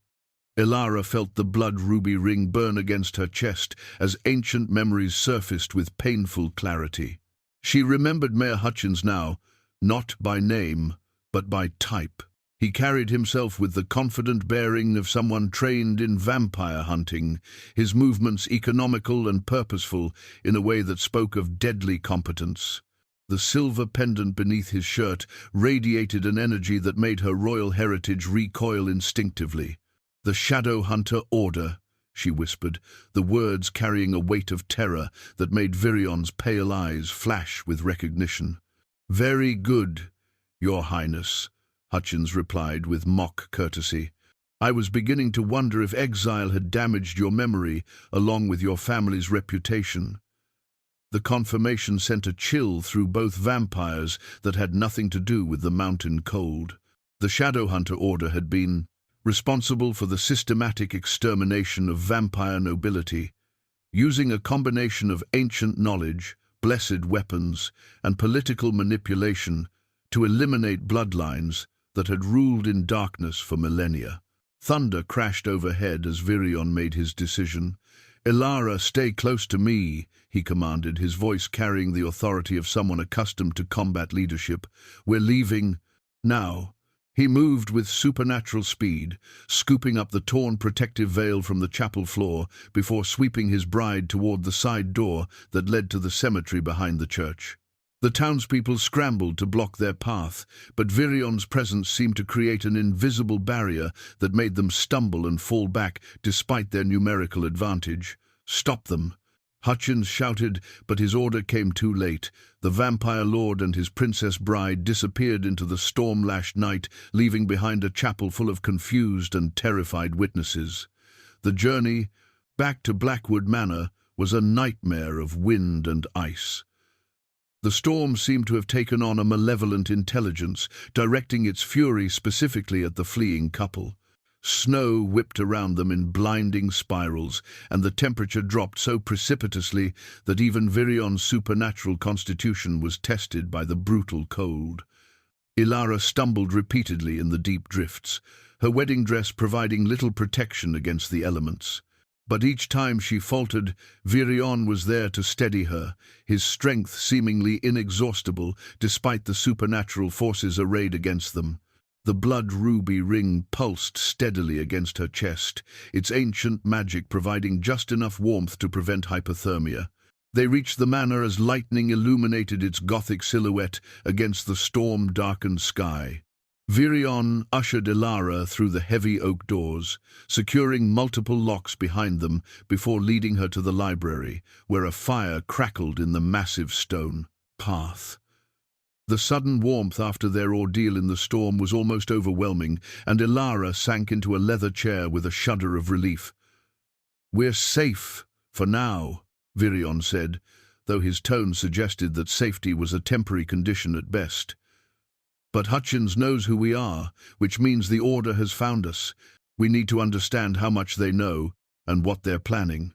Ilara felt the blood ruby ring burn against her chest as ancient memories surfaced with painful clarity. She remembered Mayor Hutchins now, not by name, but by type. He carried himself with the confident bearing of someone trained in vampire hunting, his movements economical and purposeful in a way that spoke of deadly competence. The silver pendant beneath his shirt radiated an energy that made her royal heritage recoil instinctively. "The Shadow Hunter Order," she whispered, the words carrying a weight of terror that made Vireon's pale eyes flash with recognition. "Very good, Your Highness," Hutchins replied with mock courtesy. "I was beginning to wonder if exile had damaged your memory along with your family's reputation." The confirmation sent a chill through both vampires that had nothing to do with the mountain cold. The Shadowhunter Order had been responsible for the systematic extermination of vampire nobility, using a combination of ancient knowledge, blessed weapons, and political manipulation to eliminate bloodlines that had ruled in darkness for millennia. Thunder crashed overhead as Vireon made his decision. "Ilara, stay close to me," he commanded, his voice carrying the authority of someone accustomed to combat leadership. "We're leaving now." He moved with supernatural speed, scooping up the torn protective veil from the chapel floor before sweeping his bride toward the side door that led to the cemetery behind the church. The townspeople scrambled to block their path, but Vireon's presence seemed to create an invisible barrier that made them stumble and fall back despite their numerical advantage. "Stop them!" Hutchins shouted, but his order came too late. The vampire lord and his princess bride disappeared into the storm-lashed night, leaving behind a chapel full of confused and terrified witnesses. The journey back to Blackwood Manor was a nightmare of wind and ice. The storm seemed to have taken on a malevolent intelligence, directing its fury specifically at the fleeing couple. Snow whipped around them in blinding spirals, and the temperature dropped so precipitously that even Vireon's supernatural constitution was tested by the brutal cold. Ilara stumbled repeatedly in the deep drifts, her wedding dress providing little protection against the elements. But each time she faltered, Vireon was there to steady her, his strength seemingly inexhaustible despite the supernatural forces arrayed against them. The blood ruby ring pulsed steadily against her chest, its ancient magic providing just enough warmth to prevent hypothermia. They reached the manor as lightning illuminated its gothic silhouette against the storm-darkened sky. Vireon ushered Ilara through the heavy oak doors, securing multiple locks behind them before leading her to the library, where a fire crackled in the massive stone path. The sudden warmth after their ordeal in the storm was almost overwhelming, and Ilara sank into a leather chair with a shudder of relief. "We're safe, for now," Vireon said, though his tone suggested that safety was a temporary condition at best. "But Hutchins knows who we are, which means the Order has found us. We need to understand how much they know and what they're planning."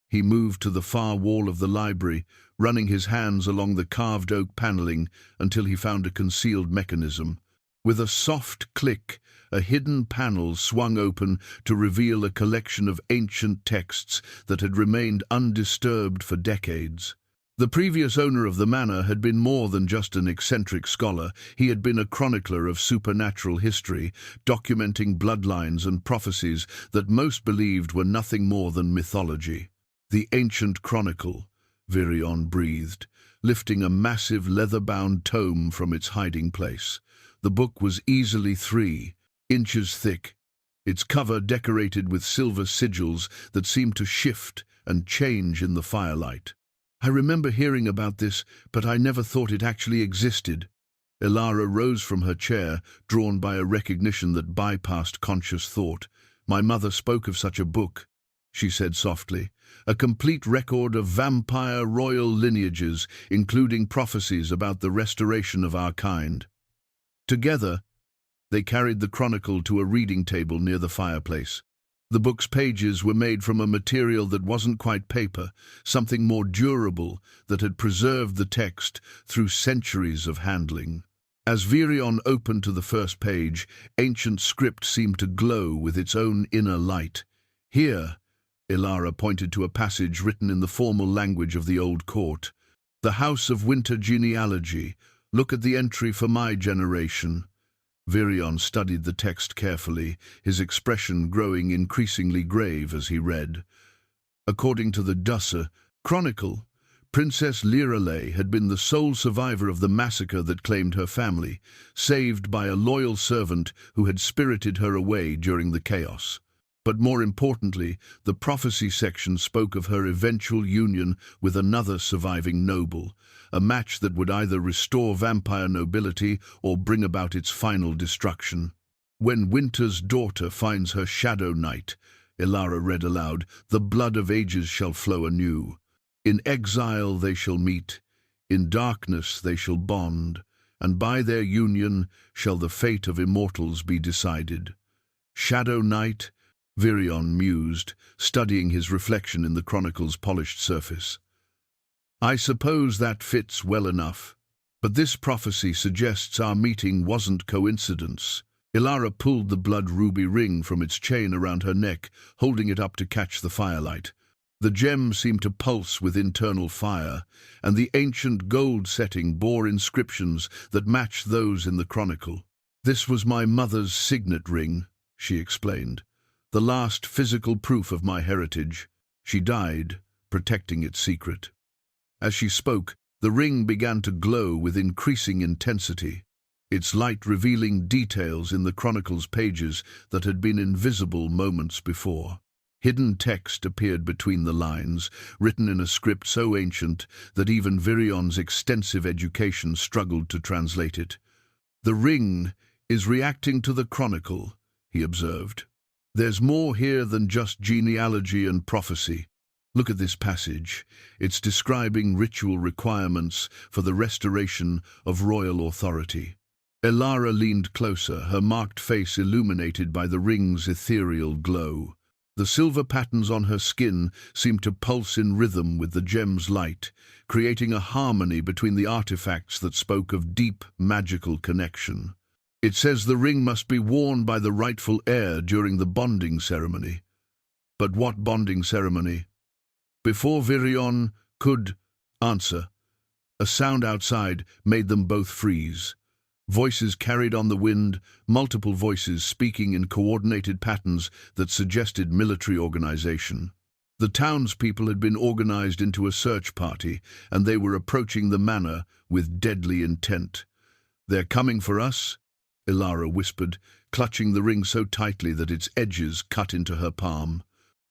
He moved to the far wall of the library, running his hands along the carved oak paneling until he found a concealed mechanism. With a soft click, a hidden panel swung open to reveal a collection of ancient texts that had remained undisturbed for decades. The previous owner of the manor had been more than just an eccentric scholar. He had been a chronicler of supernatural history, documenting bloodlines and prophecies that most believed were nothing more than mythology. The ancient chronicle, Vireon breathed, lifting a massive leather-bound tome from its hiding place. The book was easily 3 inches thick, its cover decorated with silver sigils that seemed to shift and change in the firelight. I remember hearing about this, but I never thought it actually existed. Elara rose from her chair, drawn by a recognition that bypassed conscious thought. My mother spoke of such a book, she said softly, a complete record of vampire royal lineages, including prophecies about the restoration of our kind. Together, they carried the chronicle to a reading table near the fireplace. The book's pages were made from a material that wasn't quite paper, something more durable that had preserved the text through centuries of handling. As Vireon opened to the first page, ancient script seemed to glow with its own inner light. Here, Elara pointed to a passage written in the formal language of the old court. The House of Winter genealogy. Look at the entry for my generation. Vireon studied the text carefully, his expression growing increasingly grave as he read. According to the Dussa Chronicle, Princess Lirelei had been the sole survivor of the massacre that claimed her family, saved by a loyal servant who had spirited her away during the chaos. But more importantly, the prophecy section spoke of her eventual union with another surviving noble, a match that would either restore vampire nobility or bring about its final destruction. When Winter's daughter finds her shadow knight, Elara read aloud, the blood of ages shall flow anew. In exile they shall meet, in darkness they shall bond, and by their union shall the fate of immortals be decided. Shadow knight, Vireon mused, studying his reflection in the chronicle's polished surface. I suppose that fits well enough. But this prophecy suggests our meeting wasn't coincidence. Elara pulled the blood ruby ring from its chain around her neck, holding it up to catch the firelight. The gem seemed to pulse with internal fire, and the ancient gold setting bore inscriptions that matched those in the chronicle. This was my mother's signet ring, she explained. The last physical proof of my heritage. She died, protecting its secret. As she spoke, the ring began to glow with increasing intensity, its light revealing details in the chronicle's pages that had been invisible moments before. Hidden text appeared between the lines, written in a script so ancient that even Vireon's extensive education struggled to translate it. The ring is reacting to the chronicle, he observed. There's more here than just genealogy and prophecy. Look at this passage. It's describing ritual requirements for the restoration of royal authority. Elara leaned closer, her marked face illuminated by the ring's ethereal glow. The silver patterns on her skin seemed to pulse in rhythm with the gem's light, creating a harmony between the artifacts that spoke of deep magical connection. It says the ring must be worn by the rightful heir during the bonding ceremony. But what bonding ceremony? Before Vireon could answer, a sound outside made them both freeze. Voices carried on the wind, multiple voices speaking in coordinated patterns that suggested military organization. The townspeople had been organized into a search party, and they were approaching the manor with deadly intent. They're coming for us? Elara whispered, clutching the ring so tightly that its edges cut into her palm.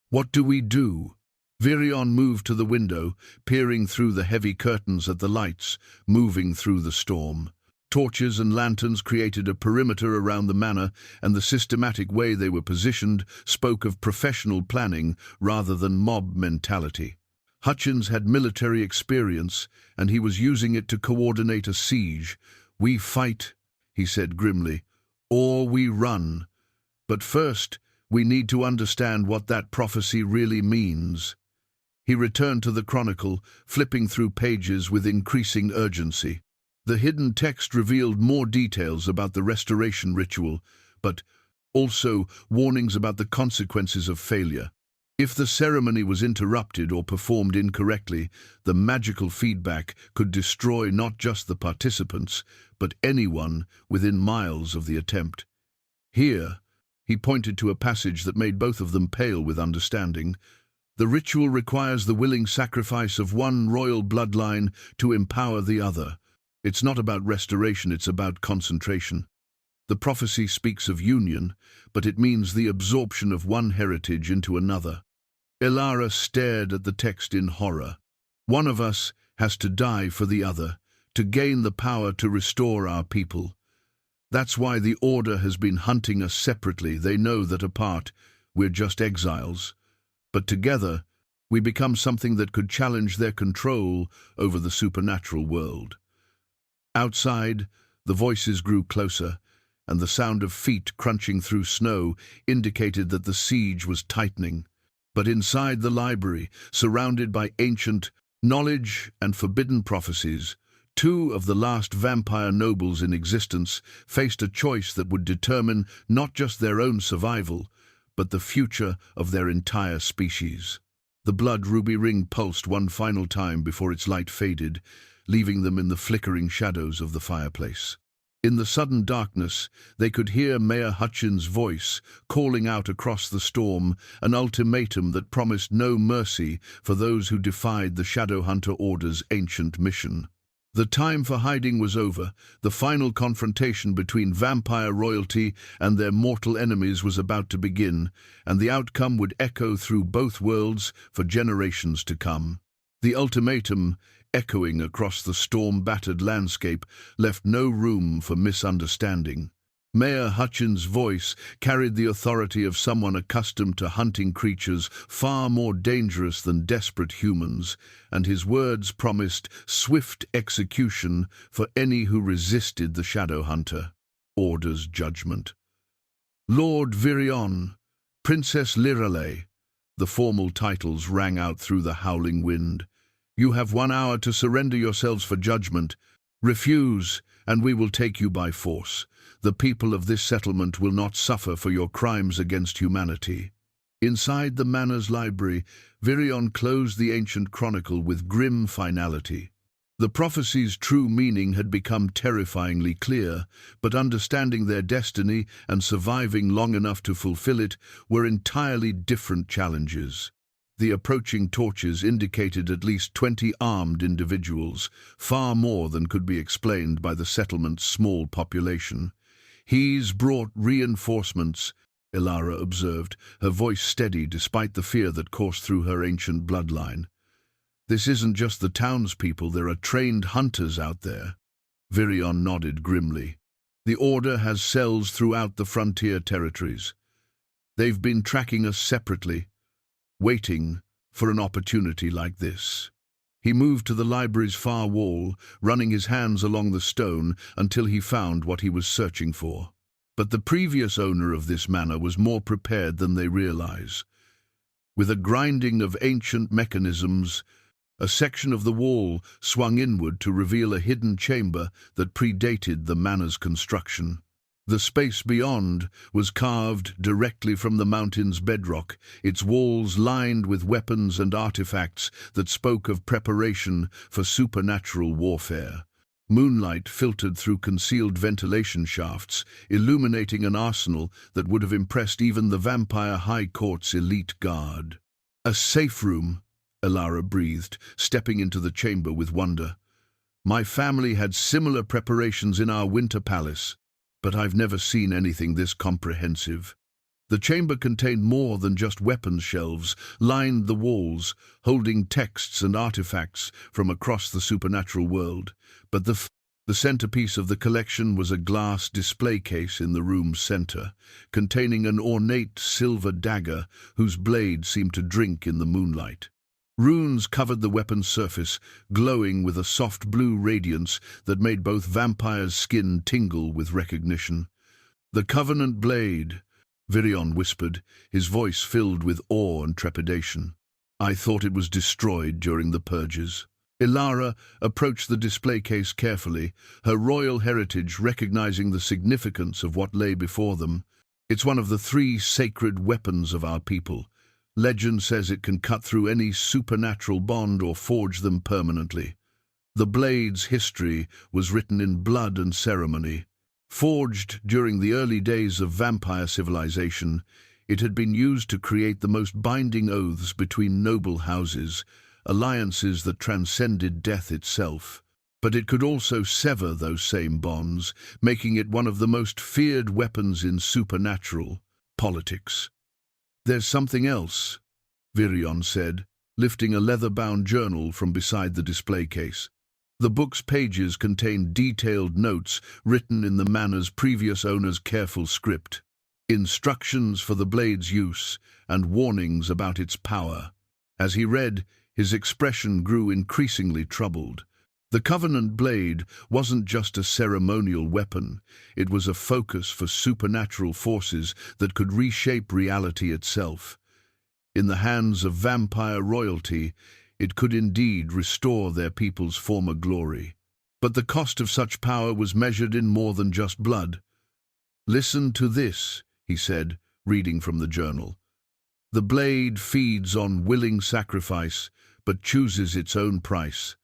What do we do? Vireon moved to the window, peering through the heavy curtains at the lights, moving through the storm. Torches and lanterns created a perimeter around the manor, and the systematic way they were positioned spoke of professional planning rather than mob mentality. Hutchins had military experience, and he was using it to coordinate a siege. We fight, he said grimly, or we run. But first, we need to understand what that prophecy really means. He returned to the chronicle, flipping through pages with increasing urgency. The hidden text revealed more details about the restoration ritual, but also warnings about the consequences of failure. If the ceremony was interrupted or performed incorrectly, the magical feedback could destroy not just the participants, but anyone within miles of the attempt. Here, he pointed to a passage that made both of them pale with understanding. The ritual requires the willing sacrifice of one royal bloodline to empower the other. It's not about restoration, it's about concentration. The prophecy speaks of union, but it means the absorption of one heritage into another. Ilara stared at the text in horror. One of us has to die for the other, to gain the power to restore our people. That's why the Order has been hunting us separately. They know that apart, we're just exiles. But together, we become something that could challenge their control over the supernatural world. Outside, the voices grew closer, and the sound of feet crunching through snow indicated that the siege was tightening. But inside the library, surrounded by ancient knowledge and forbidden prophecies, two of the last vampire nobles in existence faced a choice that would determine not just their own survival, but the future of their entire species. The blood ruby ring pulsed one final time before its light faded, leaving them in the flickering shadows of the fireplace. In the sudden darkness, they could hear Mayor Hutchins' voice calling out across the storm, an ultimatum that promised no mercy for those who defied the Shadowhunter Order's ancient mission. The time for hiding was over. The final confrontation between vampire royalty and their mortal enemies was about to begin, and the outcome would echo through both worlds for generations to come. The ultimatum, echoing across the storm-battered landscape, left no room for misunderstanding. Mayor Hutchins' voice carried the authority of someone accustomed to hunting creatures far more dangerous than desperate humans, and his words promised swift execution for any who resisted the Shadowhunter Order's judgment. Lord Vireon, Princess Lirale, the formal titles rang out through the howling wind. You have 1 hour to surrender yourselves for judgment. Refuse, and we will take you by force. The people of this settlement will not suffer for your crimes against humanity. Inside the manor's library, Vireon closed the ancient chronicle with grim finality. The prophecy's true meaning had become terrifyingly clear, but understanding their destiny and surviving long enough to fulfill it were entirely different challenges. The approaching torches indicated at least 20 armed individuals, far more than could be explained by the settlement's small population. He's brought reinforcements, Ilara observed, her voice steady despite the fear that coursed through her ancient bloodline. This isn't just the townspeople, there are trained hunters out there. Vireon nodded grimly. The Order has cells throughout the frontier territories. They've been tracking us separately, waiting for an opportunity like this. He moved to the library's far wall, running his hands along the stone until he found what he was searching for. But the previous owner of this manor was more prepared than they realize. With a grinding of ancient mechanisms, a section of the wall swung inward to reveal a hidden chamber that predated the manor's construction. The space beyond was carved directly from the mountain's bedrock, its walls lined with weapons and artifacts that spoke of preparation for supernatural warfare. Moonlight filtered through concealed ventilation shafts, illuminating an arsenal that would have impressed even the Vampire High Court's elite guard. A safe room, Ilara breathed, stepping into the chamber with wonder. My family had similar preparations in our winter palace, but I've never seen anything this comprehensive. The chamber contained more than just weapons shelves, lined the walls, holding texts and artifacts from across the supernatural world. But the centerpiece of the collection was a glass display case in the room's center, containing an ornate silver dagger whose blade seemed to drink in the moonlight. Runes covered the weapon's surface, glowing with a soft blue radiance that made both vampires' skin tingle with recognition. The Covenant Blade, Vireon whispered, his voice filled with awe and trepidation. I thought it was destroyed during the purges. Ilara approached the display case carefully, her royal heritage recognizing the significance of what lay before them. It's one of the 3 sacred weapons of our people. Legend says it can cut through any supernatural bond or forge them permanently. The blade's history was written in blood and ceremony. Forged during the early days of vampire civilization, It had been used to create the most binding oaths between noble houses, alliances that transcended death itself. But it could also sever those same bonds, making it one of the most feared weapons in supernatural politics. "There's something else," Vireon said, lifting a leather-bound journal from beside the display case. The book's pages contained detailed notes written in the manor's previous owner's careful script, instructions for the blade's use and warnings about its power. As he read, his expression grew increasingly troubled. The Covenant blade wasn't just a ceremonial weapon, it was a focus for supernatural forces that could reshape reality itself. In the hands of vampire royalty, it could indeed restore their people's former glory. But the cost of such power was measured in more than just blood. "Listen to this," he said, reading from the journal. "The blade feeds on willing sacrifice, but chooses its own price.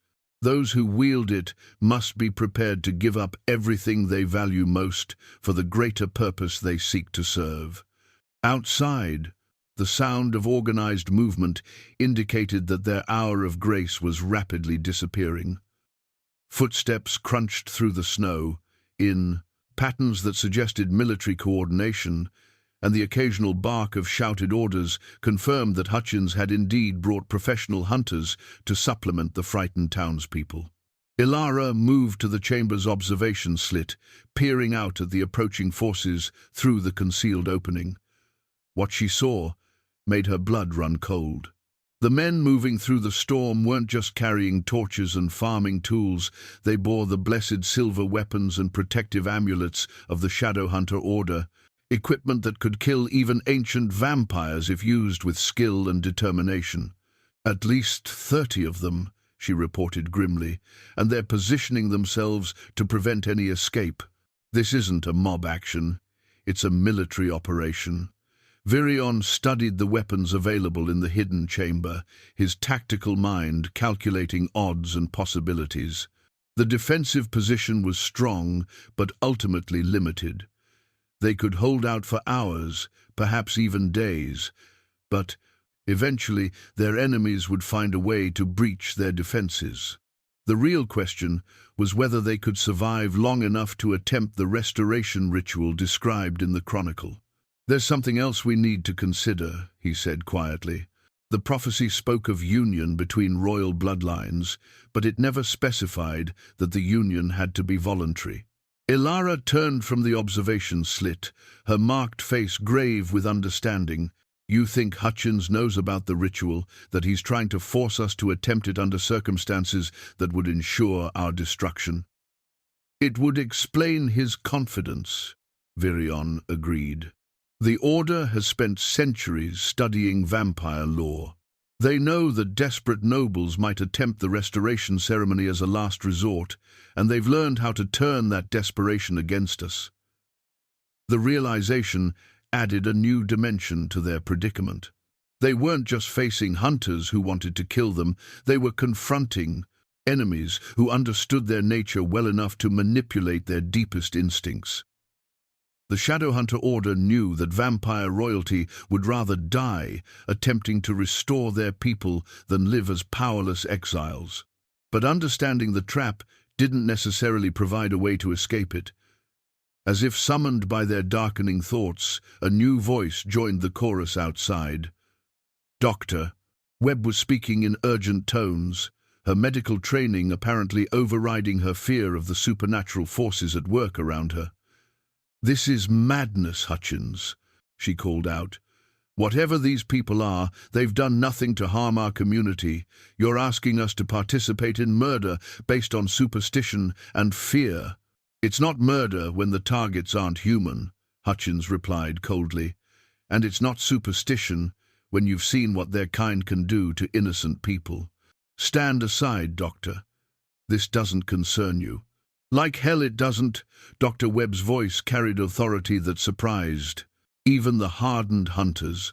Those who wield it must be prepared to give up everything they value most for the greater purpose they seek to serve." Outside, the sound of organized movement indicated that their hour of grace was rapidly disappearing. Footsteps crunched through the snow, in patterns that suggested military coordination, and the occasional bark of shouted orders confirmed that Hutchins had indeed brought professional hunters to supplement the frightened townspeople. Ilara moved to the chamber's observation slit, peering out at the approaching forces through the concealed opening. What she saw made her blood run cold. The men moving through the storm weren't just carrying torches and farming tools, they bore the blessed silver weapons and protective amulets of the Shadowhunter Order, equipment that could kill even ancient vampires if used with skill and determination. "At least 30 of them," she reported grimly, "and they're positioning themselves to prevent any escape. This isn't a mob action, it's a military operation." Vireon studied the weapons available in the hidden chamber, his tactical mind calculating odds and possibilities. The defensive position was strong, but ultimately limited. They could hold out for hours, perhaps even days, but eventually their enemies would find a way to breach their defenses. The real question was whether they could survive long enough to attempt the restoration ritual described in the Chronicle. "There's something else we need to consider," he said quietly. "The prophecy spoke of union between royal bloodlines, but it never specified that the union had to be voluntary." Ilara turned from the observation slit, her marked face grave with understanding. "You think Hutchins knows about the ritual, that he's trying to force us to attempt it under circumstances that would ensure our destruction?" "It would explain his confidence," Vireon agreed. "The Order has spent centuries studying vampire lore. They know that desperate nobles might attempt the restoration ceremony as a last resort, and they've learned how to turn that desperation against us." The realization added a new dimension to their predicament. They weren't just facing hunters who wanted to kill them, they were confronting enemies who understood their nature well enough to manipulate their deepest instincts. The Shadowhunter Order knew that vampire royalty would rather die attempting to restore their people than live as powerless exiles. But understanding the trap didn't necessarily provide a way to escape it. As if summoned by their darkening thoughts, a new voice joined the chorus outside. "Doctor," Webb was speaking in urgent tones, her medical training apparently overriding her fear of the supernatural forces at work around her. "This is madness, Hutchins," she called out. "Whatever these people are, they've done nothing to harm our community. You're asking us to participate in murder based on superstition and fear." "It's not murder when the targets aren't human," Hutchins replied coldly. "And it's not superstition when you've seen what their kind can do to innocent people. Stand aside, Doctor. This doesn't concern you." "Like hell it doesn't." Dr. Webb's voice carried authority that surprised even the hardened hunters.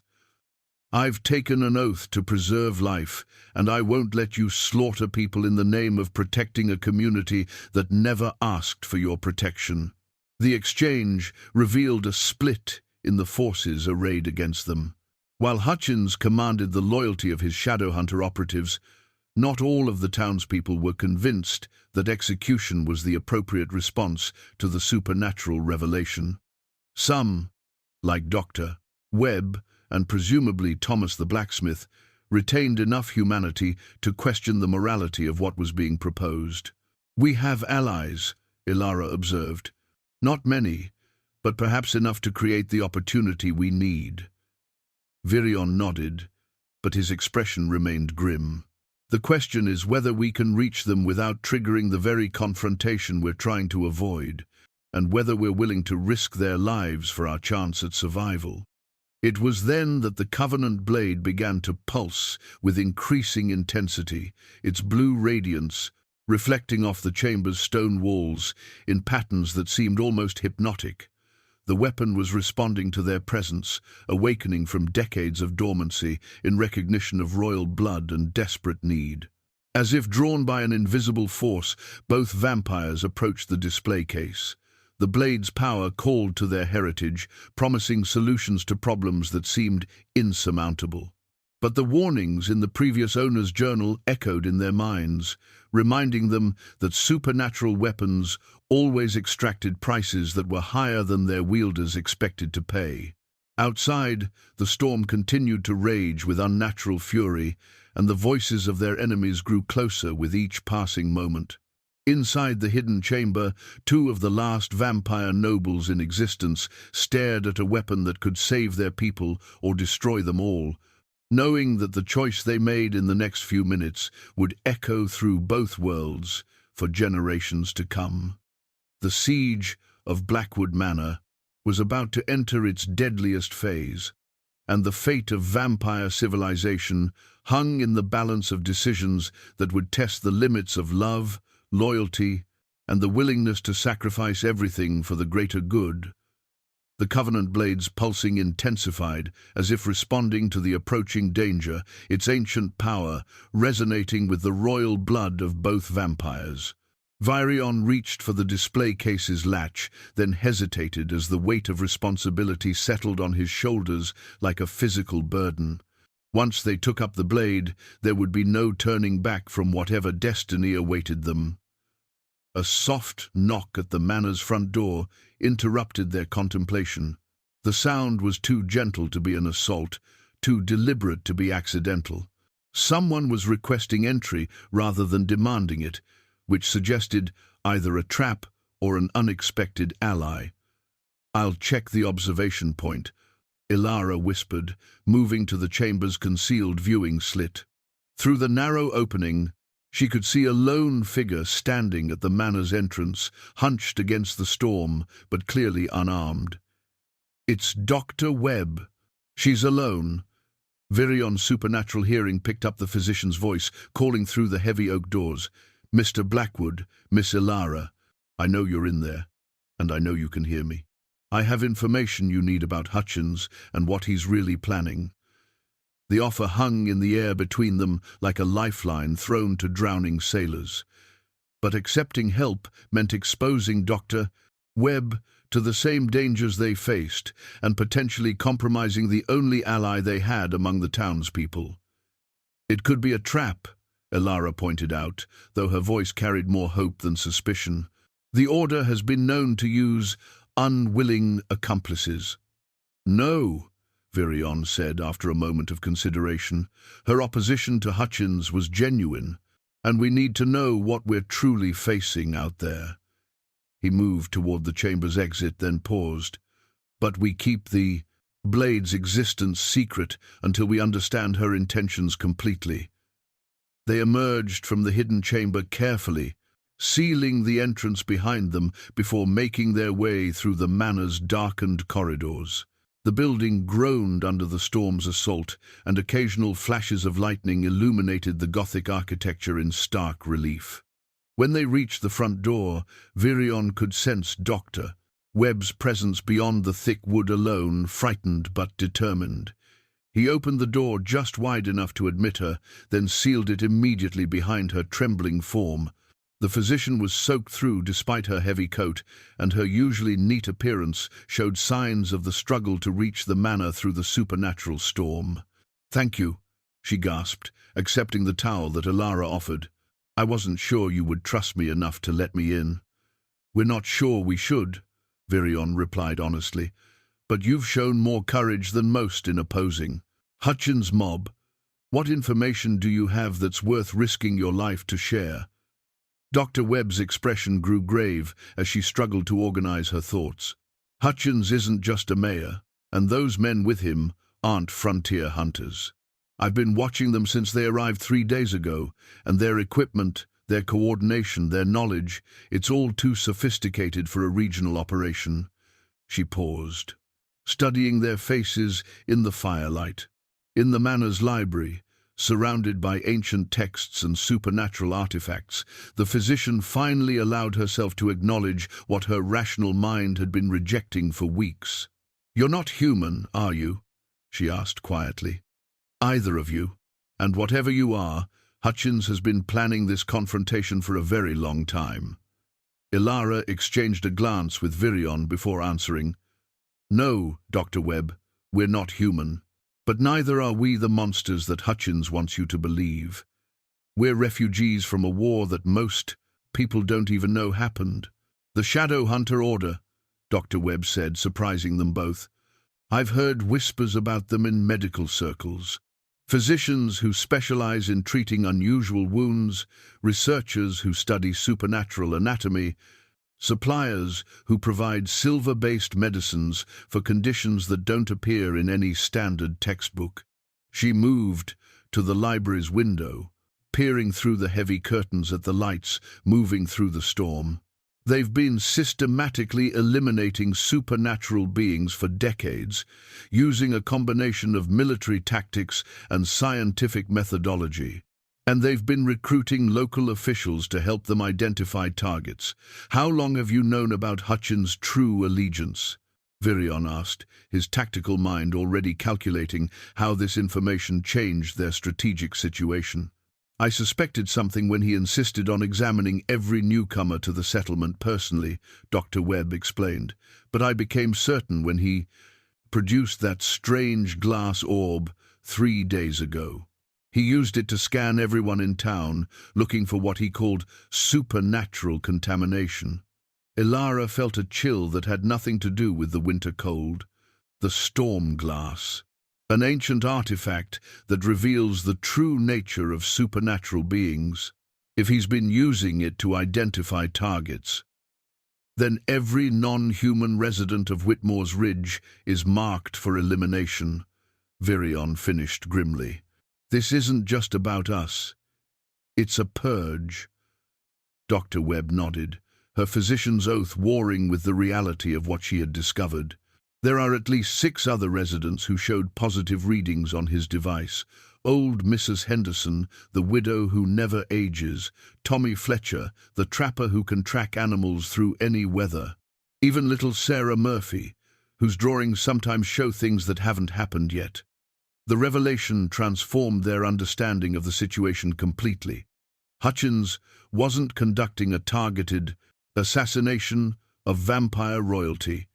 "I've taken an oath to preserve life, and I won't let you slaughter people in the name of protecting a community that never asked for your protection." The exchange revealed a split in the forces arrayed against them. While Hutchins commanded the loyalty of his Shadowhunter operatives, not all of the townspeople were convinced that execution was the appropriate response to the supernatural revelation. Some, like Dr. Webb and presumably Thomas the blacksmith, retained enough humanity to question the morality of what was being proposed. "We have allies," Ilara observed. "Not many, but perhaps enough to create the opportunity we need." Vireon nodded, but his expression remained grim. "The question is whether we can reach them without triggering the very confrontation we're trying to avoid, and whether we're willing to risk their lives for our chance at survival." It was then that the Covenant blade began to pulse with increasing intensity, its blue radiance reflecting off the chamber's stone walls in patterns that seemed almost hypnotic. The weapon was responding to their presence, awakening from decades of dormancy in recognition of royal blood and desperate need. As if drawn by an invisible force, both vampires approached the display case. The blade's power called to their heritage, promising solutions to problems that seemed insurmountable. But the warnings in the previous owner's journal echoed in their minds, reminding them that supernatural weapons always extracted prices that were higher than their wielders expected to pay. Outside, the storm continued to rage with unnatural fury, and the voices of their enemies grew closer with each passing moment. Inside the hidden chamber, two of the last vampire nobles in existence stared at a weapon that could save their people or destroy them all, knowing that the choice they made in the next few minutes would echo through both worlds for generations to come. The siege of Blackwood Manor was about to enter its deadliest phase, and the fate of vampire civilization hung in the balance of decisions that would test the limits of love, loyalty, and the willingness to sacrifice everything for the greater good. The Covenant blade's pulsing intensified, as if responding to the approaching danger, its ancient power resonating with the royal blood of both vampires. Vireon reached for the display case's latch, then hesitated as the weight of responsibility settled on his shoulders like a physical burden. Once they took up the blade, there would be no turning back from whatever destiny awaited them. A soft knock at the manor's front door interrupted their contemplation. The sound was too gentle to be an assault, too deliberate to be accidental. Someone was requesting entry rather than demanding it, which suggested either a trap or an unexpected ally. "I'll check the observation point," Ilara whispered, moving to the chamber's concealed viewing slit. Through the narrow opening, she could see a lone figure standing at the manor's entrance, hunched against the storm, but clearly unarmed. "It's Dr. Webb. She's alone." Vireon's supernatural hearing picked up the physician's voice, calling through the heavy oak doors. "Mr. Blackwood, Miss Ilara, I know you're in there, and I know you can hear me. I have information you need about Hutchins and what he's really planning." The offer hung in the air between them like a lifeline thrown to drowning sailors. But accepting help meant exposing Dr. Webb to the same dangers they faced and potentially compromising the only ally they had among the townspeople. "It could be a trap," Ilara pointed out, though her voice carried more hope than suspicion. "The Order has been known to use unwilling accomplices." "No," Vireon said after a moment of consideration. "Her opposition to Hutchins was genuine, and we need to know what we're truly facing out there." He moved toward the chamber's exit, then paused. "But we keep the blade's existence secret until we understand her intentions completely." They emerged from the hidden chamber carefully, sealing the entrance behind them before making their way through the manor's darkened corridors. The building groaned under the storm's assault, and occasional flashes of lightning illuminated the Gothic architecture in stark relief. When they reached the front door, Vireon could sense Dr. Webb's presence beyond the thick wood alone, frightened but determined. He opened the door just wide enough to admit her, then sealed it immediately behind her trembling form. The physician was soaked through despite her heavy coat, and her usually neat appearance showed signs of the struggle to reach the manor through the supernatural storm. "Thank you," she gasped, accepting the towel that Ilara offered. "I wasn't sure you would trust me enough to let me in." "We're not sure we should," Vireon replied honestly, "but you've shown more courage than most in opposing. Hutchins' mob, what information do you have that's worth risking your life to share?" Dr. Webb's expression grew grave as she struggled to organize her thoughts. "Hutchins isn't just a mayor, and those men with him aren't frontier hunters. I've been watching them since they arrived 3 days ago, and their equipment, their coordination, their knowledge, it's all too sophisticated for a regional operation." She paused, studying their faces in the firelight. In the manor's library, surrounded by ancient texts and supernatural artifacts, the physician finally allowed herself to acknowledge what her rational mind had been rejecting for weeks. "You're not human, are you?" she asked quietly. "Either of you. And whatever you are, Hutchins has been planning this confrontation for a very long time." Ilara exchanged a glance with Vireon before answering. "No, Dr. Webb, we're not human. But neither are we the monsters that Hutchins wants you to believe. We're refugees from a war that most people don't even know happened. The Shadow Hunter Order," Dr. Webb said, surprising them both. "I've heard whispers about them in medical circles. Physicians who specialize in treating unusual wounds, researchers who study supernatural anatomy, suppliers who provide silver-based medicines for conditions that don't appear in any standard textbook." She moved to the library's window, peering through the heavy curtains at the lights moving through the storm. "They've been systematically eliminating supernatural beings for decades, using a combination of military tactics and scientific methodology. And they've been recruiting local officials to help them identify targets. How long have you known about Hutchins' true allegiance?" Vireon asked, his tactical mind already calculating how this information changed their strategic situation. "I suspected something when he insisted on examining every newcomer to the settlement personally," Dr. Webb explained, "but I became certain when he produced that strange glass orb 3 days ago. He used it to scan everyone in town, looking for what he called supernatural contamination." Ilara felt a chill that had nothing to do with the winter cold. The storm glass, an ancient artifact that reveals the true nature of supernatural beings. If he's been using it to identify targets, then every non-human resident of Whitmore's Ridge is marked for elimination, Vireon finished grimly. "This isn't just about us. It's a purge." Dr. Webb nodded, her physician's oath warring with the reality of what she had discovered. "There are at least 6 other residents who showed positive readings on his device. Old Mrs. Henderson, the widow who never ages, Tommy Fletcher, the trapper who can track animals through any weather, even little Sarah Murphy, whose drawings sometimes show things that haven't happened yet." The revelation transformed their understanding of the situation completely. Hutchins wasn't conducting a targeted assassination of vampire royalty.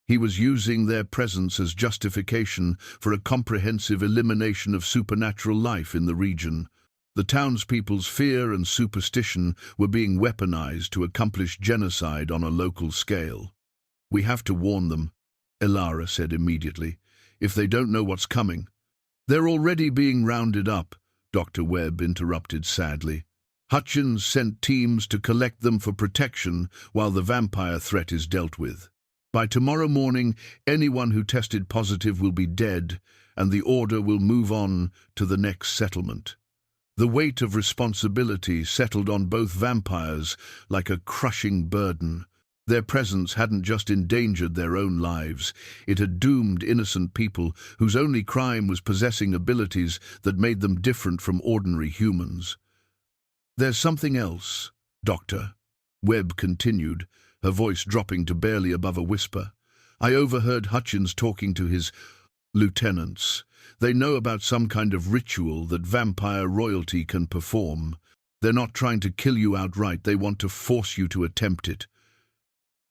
He was using their presence as justification for a comprehensive elimination of supernatural life in the region. The townspeople's fear and superstition were being weaponized to accomplish genocide on a local scale. "We have to warn them," Ilara said immediately, "if they don't know what's coming." "They're already being rounded up," Dr. Webb interrupted sadly. "Hutchins sent teams to collect them for protection while the vampire threat is dealt with. By tomorrow morning, anyone who tested positive will be dead, and the order will move on to the next settlement." The weight of responsibility settled on both vampires like a crushing burden. Their presence hadn't just endangered their own lives, it had doomed innocent people whose only crime was possessing abilities that made them different from ordinary humans. "There's something else, Doctor," Webb continued, her voice dropping to barely above a whisper. "I overheard Hutchins talking to his lieutenants. They know about some kind of ritual that vampire royalty can perform. They're not trying to kill you outright, they want to force you to attempt it.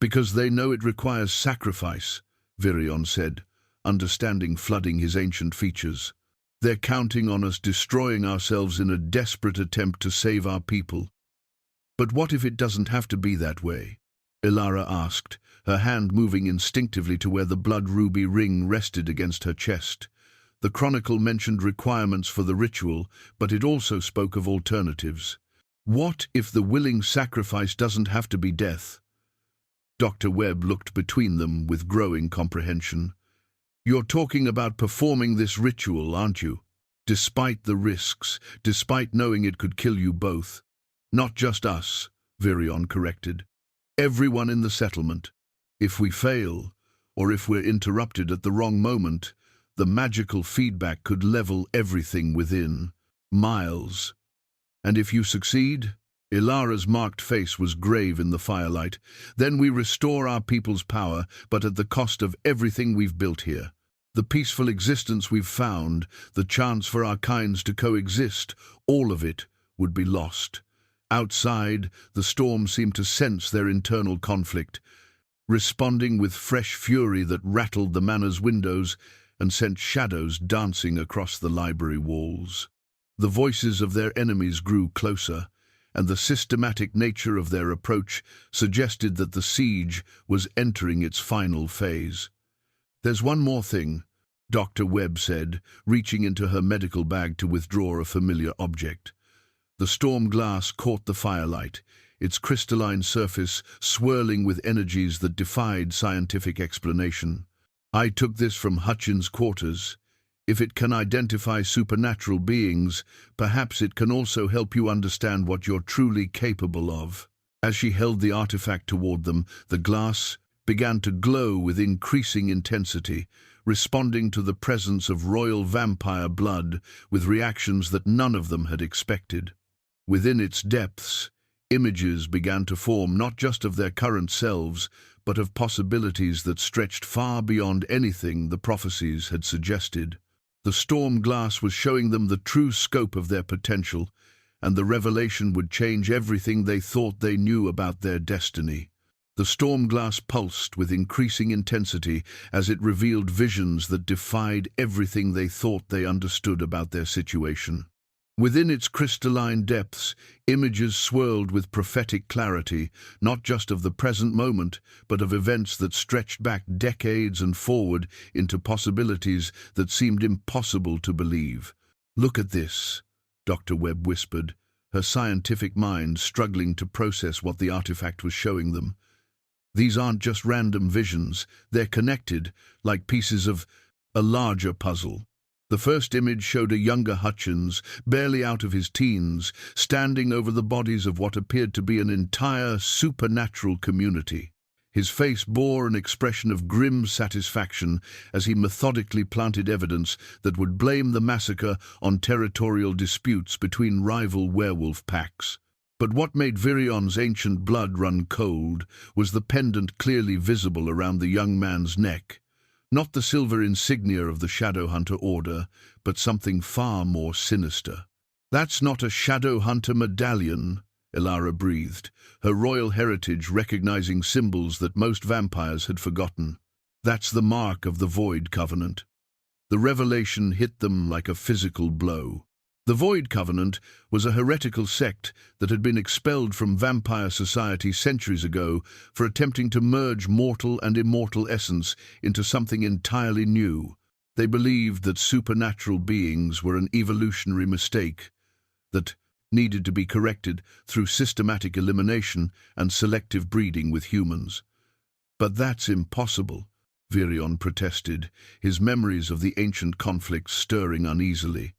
Because they know it requires sacrifice, Vireon said, understanding flooding his ancient features. They're counting on us destroying ourselves in a desperate attempt to save our people. But what if it doesn't have to be that way? Ilara asked, her hand moving instinctively to where the blood ruby ring rested against her chest. The chronicle mentioned requirements for the ritual, but it also spoke of alternatives. What if the willing sacrifice doesn't have to be death? Dr. Webb looked between them with growing comprehension. You're talking about performing this ritual, aren't you? Despite the risks, despite knowing it could kill you both. Not just us, Vireon corrected. Everyone in the settlement. If we fail, or if we're interrupted at the wrong moment, the magical feedback could level everything within. Miles. And if you succeed? Ilara's marked face was grave in the firelight. Then we restore our people's power, but at the cost of everything we've built here. The peaceful existence we've found, the chance for our kinds to coexist, all of it would be lost. Outside, the storm seemed to sense their internal conflict, responding with fresh fury that rattled the manor's windows and sent shadows dancing across the library walls. The voices of their enemies grew closer, and the systematic nature of their approach suggested that the siege was entering its final phase. There's one more thing, Dr. Webb said, reaching into her medical bag to withdraw a familiar object. The storm glass caught the firelight, its crystalline surface swirling with energies that defied scientific explanation. I took this from Hutchins' quarters. If it can identify supernatural beings, perhaps it can also help you understand what you're truly capable of. As she held the artifact toward them, the glass began to glow with increasing intensity, responding to the presence of royal vampire blood with reactions that none of them had expected. Within its depths, images began to form not just of their current selves, but of possibilities that stretched far beyond anything the prophecies had suggested. The storm glass was showing them the true scope of their potential, and the revelation would change everything they thought they knew about their destiny. The storm glass pulsed with increasing intensity as it revealed visions that defied everything they thought they understood about their situation. Within its crystalline depths, images swirled with prophetic clarity, not just of the present moment, but of events that stretched back decades and forward into possibilities that seemed impossible to believe. Look at this, Dr. Webb whispered, her scientific mind struggling to process what the artifact was showing them. These aren't just random visions, they're connected, like pieces of a larger puzzle. The first image showed a younger Hutchins, barely out of his teens, standing over the bodies of what appeared to be an entire supernatural community. His face bore an expression of grim satisfaction as he methodically planted evidence that would blame the massacre on territorial disputes between rival werewolf packs. But what made Vireon's ancient blood run cold was the pendant clearly visible around the young man's neck. Not the silver insignia of the Shadowhunter Order, but something far more sinister. That's not a Shadowhunter medallion, Ilara breathed, her royal heritage recognizing symbols that most vampires had forgotten. That's the mark of the Void Covenant. The revelation hit them like a physical blow. The Void Covenant was a heretical sect that had been expelled from vampire society centuries ago for attempting to merge mortal and immortal essence into something entirely new. They believed that supernatural beings were an evolutionary mistake that needed to be corrected through systematic elimination and selective breeding with humans. But that's impossible, Vireon protested, his memories of the ancient conflicts stirring uneasily.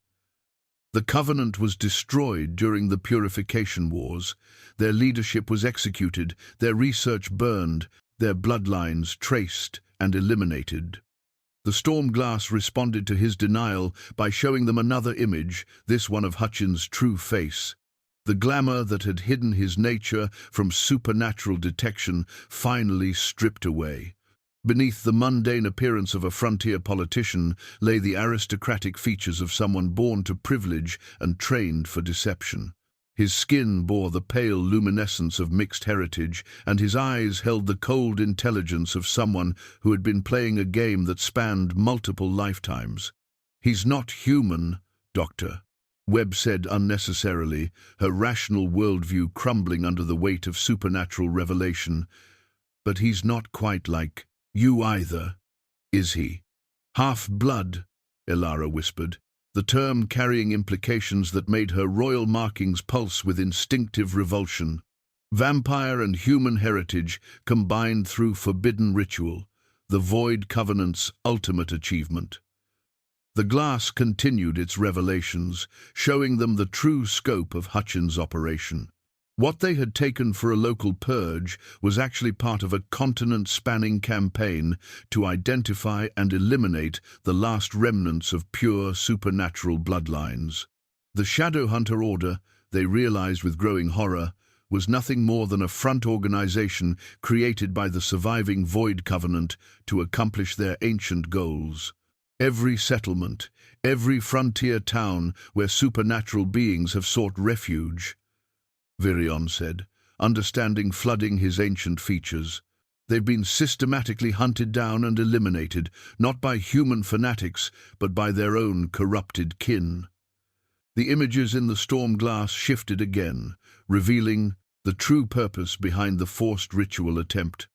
The Covenant was destroyed during the Purification Wars. Their leadership was executed, their research burned, their bloodlines traced and eliminated. The storm glass responded to his denial by showing them another image, this one of Hutchins' true face. The glamour that had hidden his nature from supernatural detection finally stripped away. Beneath the mundane appearance of a frontier politician lay the aristocratic features of someone born to privilege and trained for deception. His skin bore the pale luminescence of mixed heritage, and his eyes held the cold intelligence of someone who had been playing a game that spanned multiple lifetimes. "He's not human, Doctor," Webb said unnecessarily, her rational worldview crumbling under the weight of supernatural revelation. "But he's not quite like you either, is he?" "Half-blood," Elara whispered, the term carrying implications that made her royal markings pulse with instinctive revulsion. Vampire and human heritage combined through forbidden ritual, the Void Covenant's ultimate achievement. The glass continued its revelations, showing them the true scope of Hutchins' operation. What they had taken for a local purge was actually part of a continent-spanning campaign to identify and eliminate the last remnants of pure supernatural bloodlines. The Shadowhunter Order, they realized with growing horror, was nothing more than a front organization created by the surviving Void Covenant to accomplish their ancient goals. Every settlement, every frontier town where supernatural beings have sought refuge, Vireon said, understanding flooding his ancient features. They've been systematically hunted down and eliminated, not by human fanatics, but by their own corrupted kin. The images in the storm glass shifted again, revealing the true purpose behind the forced ritual attempt.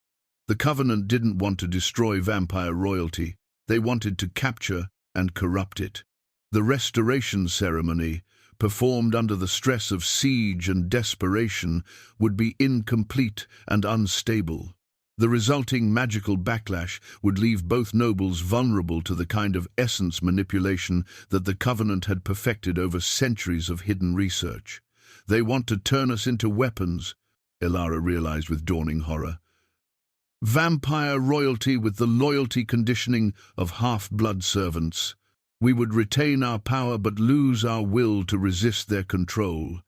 The Covenant didn't want to destroy vampire royalty. They wanted to capture and corrupt it. The restoration ceremony, performed under the stress of siege and desperation, would be incomplete and unstable. The resulting magical backlash would leave both nobles vulnerable to the kind of essence manipulation that the Covenant had perfected over centuries of hidden research. "They want to turn us into weapons," Elara realized with dawning horror. "Vampire royalty with the loyalty conditioning of half-blood servants. We would retain our power but lose our will to resist their control."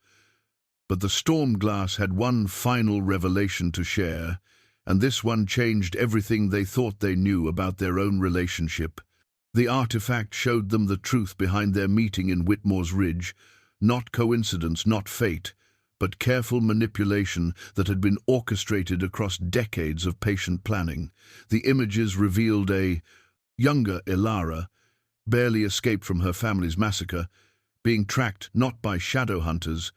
But the storm glass had one final revelation to share, and this one changed everything they thought they knew about their own relationship. The artifact showed them the truth behind their meeting in Whitmore's Ridge, not coincidence, not fate, but careful manipulation that had been orchestrated across decades of patient planning. The images revealed a younger Elara, barely escaped from her family's massacre, being tracked not by shadow hunters,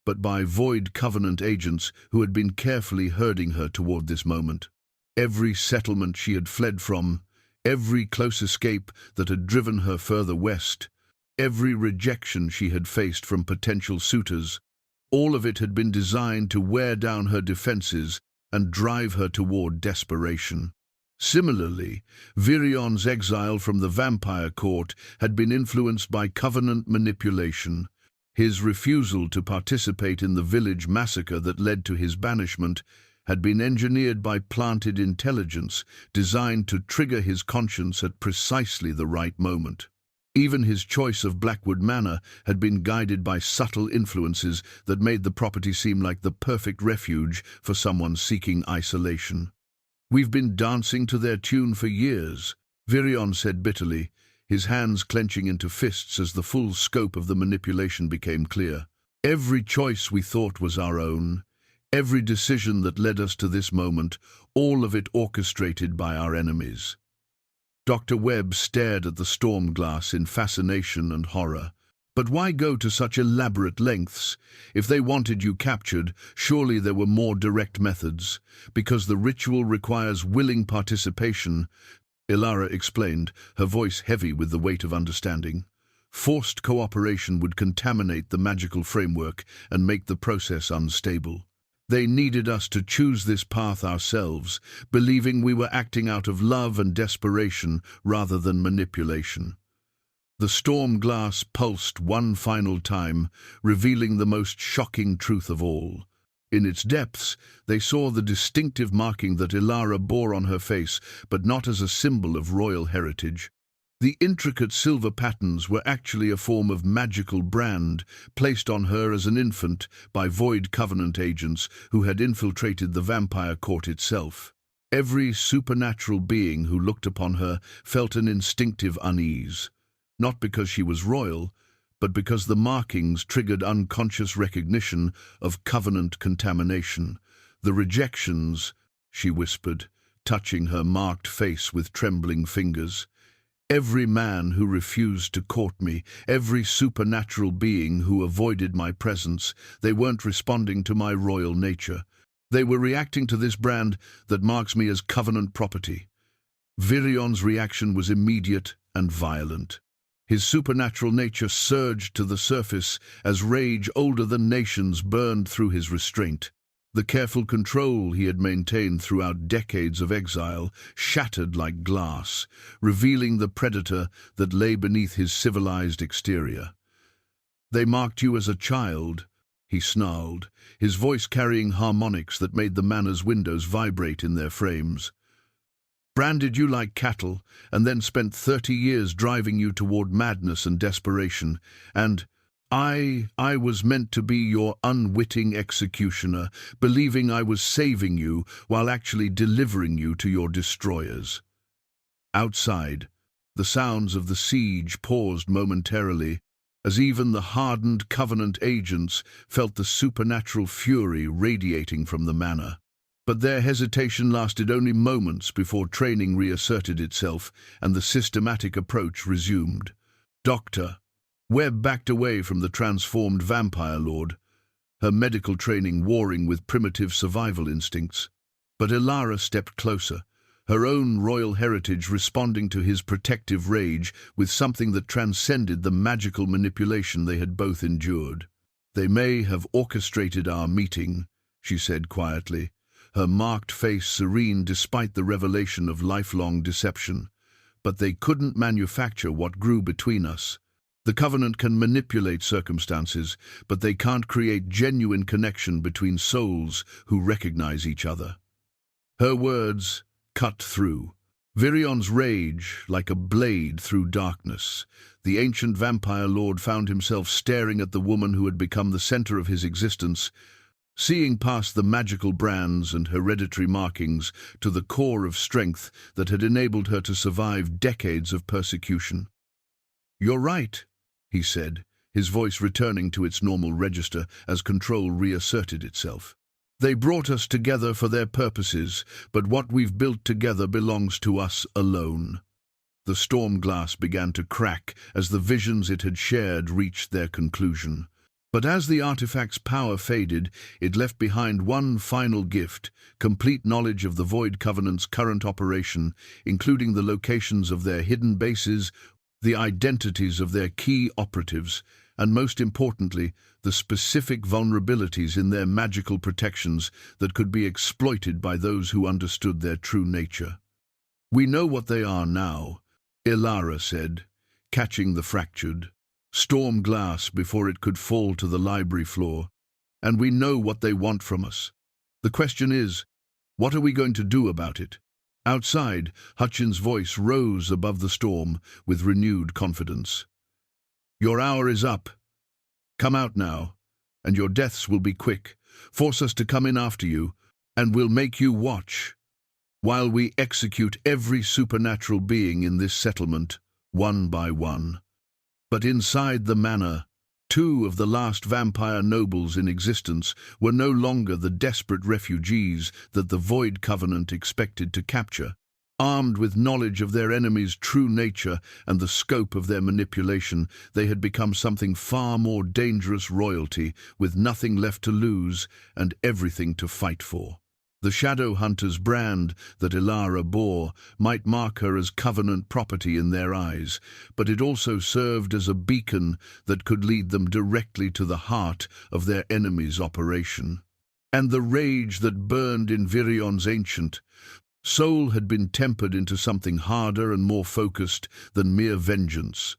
but by Void Covenant agents who had been carefully herding her toward this moment. Every settlement she had fled from, every close escape that had driven her further west, every rejection she had faced from potential suitors, all of it had been designed to wear down her defenses and drive her toward desperation. Similarly, Vireon's exile from the vampire court had been influenced by Covenant manipulation. His refusal to participate in the village massacre that led to his banishment had been engineered by planted intelligence, designed to trigger his conscience at precisely the right moment. Even his choice of Blackwood Manor had been guided by subtle influences that made the property seem like the perfect refuge for someone seeking isolation. "We've been dancing to their tune for years," Vireon said bitterly, his hands clenching into fists as the full scope of the manipulation became clear. "Every choice we thought was our own, every decision that led us to this moment, all of it orchestrated by our enemies." Dr. Webb stared at the storm glass in fascination and horror. But why go to such elaborate lengths? If they wanted you captured, surely there were more direct methods. Because the ritual requires willing participation, Elara explained, her voice heavy with the weight of understanding. Forced cooperation would contaminate the magical framework and make the process unstable. They needed us to choose this path ourselves, believing we were acting out of love and desperation rather than manipulation. The storm glass pulsed one final time, revealing the most shocking truth of all. In its depths, they saw the distinctive marking that Elara bore on her face, but not as a symbol of royal heritage. The intricate silver patterns were actually a form of magical brand placed on her as an infant by Void Covenant agents who had infiltrated the vampire court itself. Every supernatural being who looked upon her felt an instinctive unease, not because she was royal, but because the markings triggered unconscious recognition of covenant contamination. "The rejections," she whispered, touching her marked face with trembling fingers. "Every man who refused to court me, every supernatural being who avoided my presence, they weren't responding to my royal nature. They were reacting to this brand that marks me as covenant property." Vireon's reaction was immediate and violent. His supernatural nature surged to the surface as rage older than nations burned through his restraint. The careful control he had maintained throughout decades of exile shattered like glass, revealing the predator that lay beneath his civilized exterior. "They marked you as a child," he snarled, his voice carrying harmonics that made the manor's windows vibrate in their frames. "Branded you like cattle, and then spent 30 years driving you toward madness and desperation. And I was meant to be your unwitting executioner, believing I was saving you while actually delivering you to your destroyers." Outside, the sounds of the siege paused momentarily, as even the hardened Covenant agents felt the supernatural fury radiating from the manor. But their hesitation lasted only moments before training reasserted itself and the systematic approach resumed. "Doctor." Webb backed away from the transformed vampire lord, her medical training warring with primitive survival instincts. But Ilara stepped closer, her own royal heritage responding to his protective rage with something that transcended the magical manipulation they had both endured. "They may have orchestrated our meeting," she said quietly, her marked face serene despite the revelation of lifelong deception. "But they couldn't manufacture what grew between us. The Covenant can manipulate circumstances, but they can't create genuine connection between souls who recognize each other." Her words cut through. Vireon's rage like a blade through darkness. The ancient vampire lord found himself staring at the woman who had become the center of his existence, seeing past the magical brands and hereditary markings to the core of strength that had enabled her to survive decades of persecution. "You're right," he said, his voice returning to its normal register as control reasserted itself. "They brought us together for their purposes, but what we've built together belongs to us alone." The storm glass began to crack as the visions it had shared reached their conclusion. But as the artifact's power faded, it left behind one final gift: complete knowledge of the Void Covenant's current operation, including the locations of their hidden bases, the identities of their key operatives, and most importantly, the specific vulnerabilities in their magical protections that could be exploited by those who understood their true nature. "We know what they are now," Ilara said, catching the fractured storm glass before it could fall to the library floor. "And we know what they want from us. The question is, what are we going to do about it?" Outside, Hutchin's voice rose above the storm with renewed confidence. "Your hour is up. Come out now, and your deaths will be quick. Force us to come in after you, and we'll make you watch while we execute every supernatural being in this settlement, one by one." But inside the manor, two of the last vampire nobles in existence were no longer the desperate refugees that the Void Covenant expected to capture. Armed with knowledge of their enemy's true nature and the scope of their manipulation, they had become something far more dangerous: royalty, with nothing left to lose and everything to fight for. The Shadow Hunter's brand that Ilara bore might mark her as Covenant property in their eyes, but it also served as a beacon that could lead them directly to the heart of their enemy's operation. And the rage that burned in Vireon's ancient soul had been tempered into something harder and more focused than mere vengeance.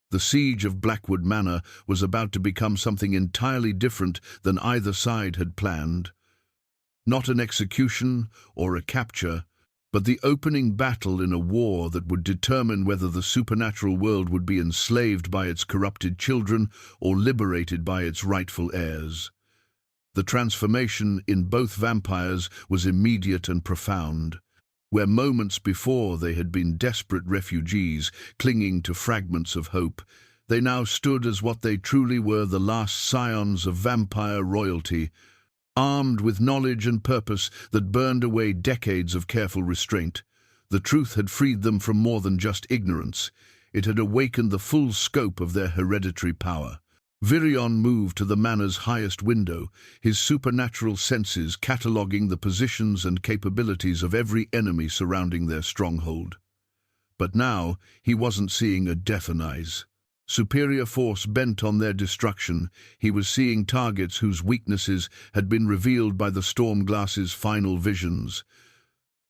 The siege of Blackwood Manor was about to become something entirely different than either side had planned. Not an execution or a capture, but the opening battle in a war that would determine whether the supernatural world would be enslaved by its corrupted children or liberated by its rightful heirs. The transformation in both vampires was immediate and profound. Where moments before they had been desperate refugees clinging to fragments of hope, They now stood as what they truly were, the last scions of vampire royalty, armed with knowledge and purpose that burned away decades of careful restraint. The truth had freed them from more than just ignorance. It had awakened the full scope of their hereditary power. Vireon moved to the manor's highest window, his supernatural senses cataloguing the positions and capabilities of every enemy surrounding their stronghold. But now he wasn't seeing a death eyes. Superior force bent on their destruction. He was seeing targets whose weaknesses had been revealed by the Stormglass's final visions.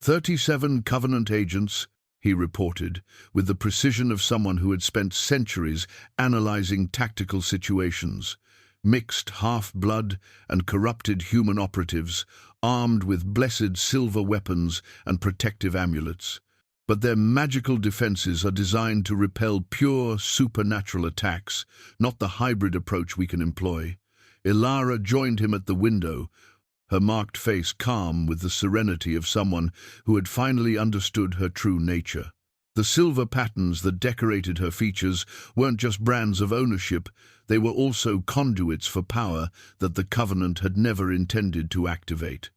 37 Covenant agents, he reported, with the precision of someone who had spent centuries analyzing tactical situations. Mixed half-blood and corrupted human operatives, armed with blessed silver weapons and protective amulets. But their magical defenses are designed to repel pure supernatural attacks, not the hybrid approach we can employ. Ilara joined him at the window, her marked face calm with the serenity of someone who had finally understood her true nature. The silver patterns that decorated her features weren't just brands of ownership, they were also conduits for power that the Covenant had never intended to activate.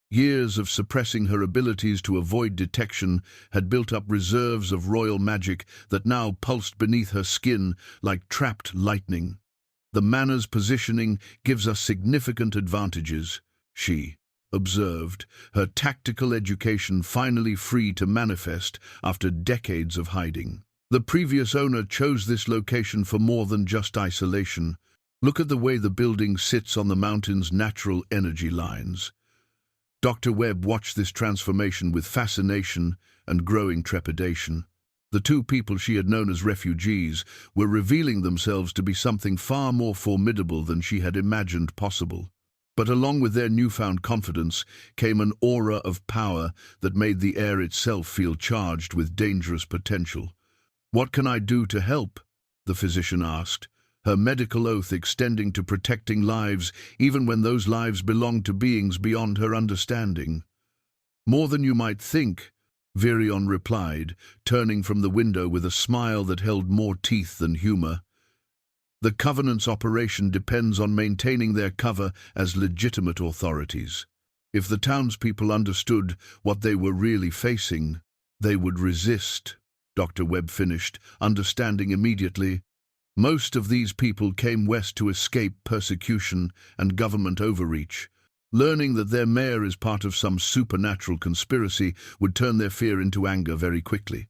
Years of suppressing her abilities to avoid detection had built up reserves of royal magic that now pulsed beneath her skin like trapped lightning. The manor's positioning gives us significant advantages, she observed, her tactical education finally free to manifest after decades of hiding. The previous owner chose this location for more than just isolation. Look at the way the building sits on the mountain's natural energy lines. Dr. Webb watched this transformation with fascination and growing trepidation. The two people she had known as refugees were revealing themselves to be something far more formidable than she had imagined possible. But along with their newfound confidence came an aura of power that made the air itself feel charged with dangerous potential. "What can I do to help?" the physician asked, her medical oath extending to protecting lives even when those lives belonged to beings beyond her understanding. "More than you might think," Vireon replied, turning from the window with a smile that held more teeth than humor. "The Covenant's operation depends on maintaining their cover as legitimate authorities. If the townspeople understood what they were really facing, they would resist," Dr. Webb finished, understanding immediately. Most of these people came west to escape persecution and government overreach. Learning that their mayor is part of some supernatural conspiracy would turn their fear into anger very quickly.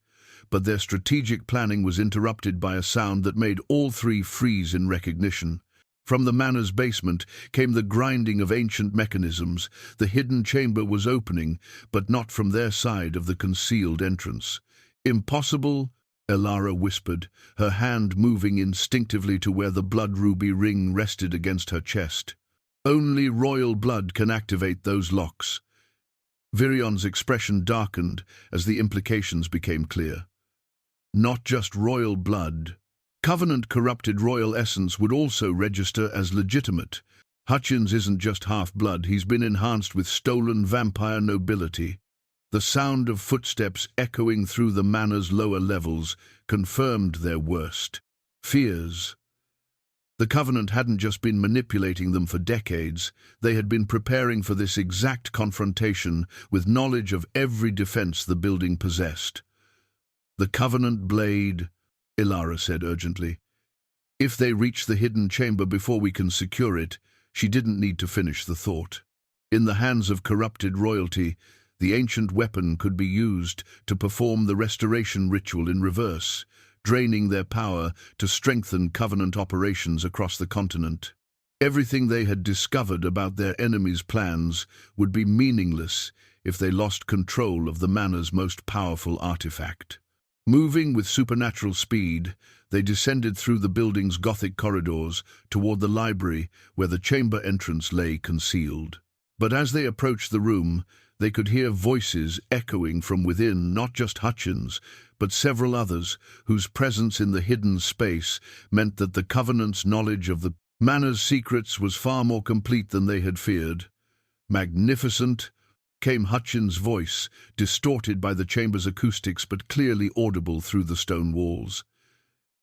But their strategic planning was interrupted by a sound that made all three freeze in recognition. From the manor's basement came the grinding of ancient mechanisms. The hidden chamber was opening, but not from their side of the concealed entrance. "Impossible," Ilara whispered, her hand moving instinctively to where the blood ruby ring rested against her chest. "Only royal blood can activate those locks." Vireon's expression darkened as the implications became clear. Not just royal blood. Covenant-corrupted royal essence would also register as legitimate. Hutchins isn't just half-blood, he's been enhanced with stolen vampire nobility. The sound of footsteps echoing through the manor's lower levels confirmed their worst fears. The Covenant hadn't just been manipulating them for decades, they had been preparing for this exact confrontation with knowledge of every defense the building possessed. "The Covenant blade," Ilara said urgently. "If they reach the hidden chamber before we can secure it," she didn't need to finish the thought. In the hands of corrupted royalty, the ancient weapon could be used to perform the restoration ritual in reverse, draining their power to strengthen Covenant operations across the continent. Everything they had discovered about their enemies' plans would be meaningless if they lost control of the manor's most powerful artifact. Moving with supernatural speed, they descended through the building's Gothic corridors toward the library where the chamber entrance lay concealed. But as they approached the room, they could hear voices echoing from within, not just Hutchins, but several others whose presence in the hidden space meant that the Covenant's knowledge of the manor's secrets was far more complete than they had feared. "Magnificent," came Hutchins' voice, distorted by the chamber's acoustics but clearly audible through the stone walls.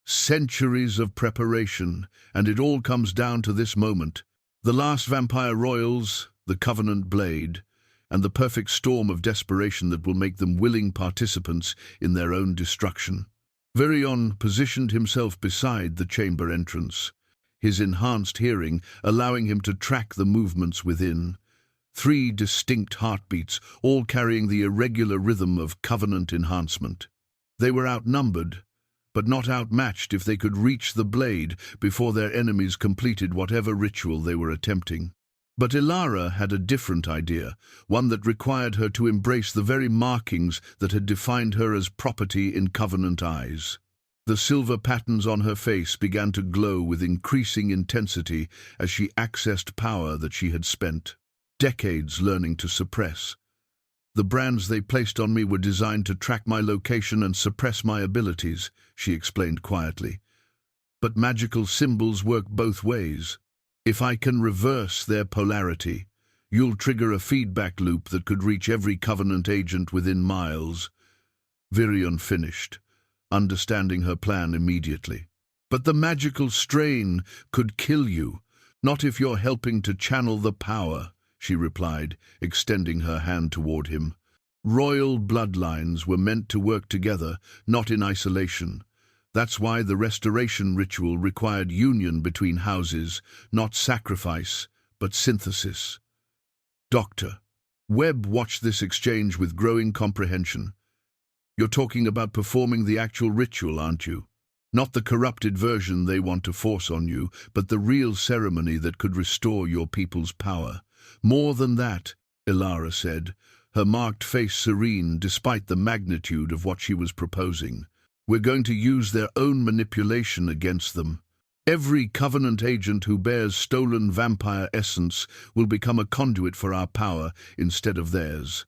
Centuries of preparation, and it all comes down to this moment. The last vampire royals, the Covenant blade, and the perfect storm of desperation that will make them willing participants in their own destruction. Vireon positioned himself beside the chamber entrance, his enhanced hearing allowing him to track the movements within. 3 distinct heartbeats, all carrying the irregular rhythm of Covenant enhancement. They were outnumbered, but not outmatched if they could reach the blade before their enemies completed whatever ritual they were attempting. But Ilara had a different idea, one that required her to embrace the very markings that had defined her as property in Covenant eyes. The silver patterns on her face began to glow with increasing intensity as she accessed power that she had spent decades learning to suppress. The brands they placed on me were designed to track my location and suppress my abilities, she explained quietly. But magical symbols work both ways. If I can reverse their polarity, you'll trigger a feedback loop that could reach every Covenant agent within miles. Vireon finished, understanding her plan immediately. But the magical strain could kill you, not if you're helping to channel the power, she replied, extending her hand toward him. Royal bloodlines were meant to work together, not in isolation. That's why the restoration ritual required union between houses, not sacrifice, but synthesis. Doctor. Webb watched this exchange with growing comprehension. You're talking about performing the actual ritual, aren't you? Not the corrupted version they want to force on you, but the real ceremony that could restore your people's power. More than that, Ilara said, her marked face serene despite the magnitude of what she was proposing. We're going to use their own manipulation against them. Every Covenant agent who bears stolen vampire essence will become a conduit for our power instead of theirs.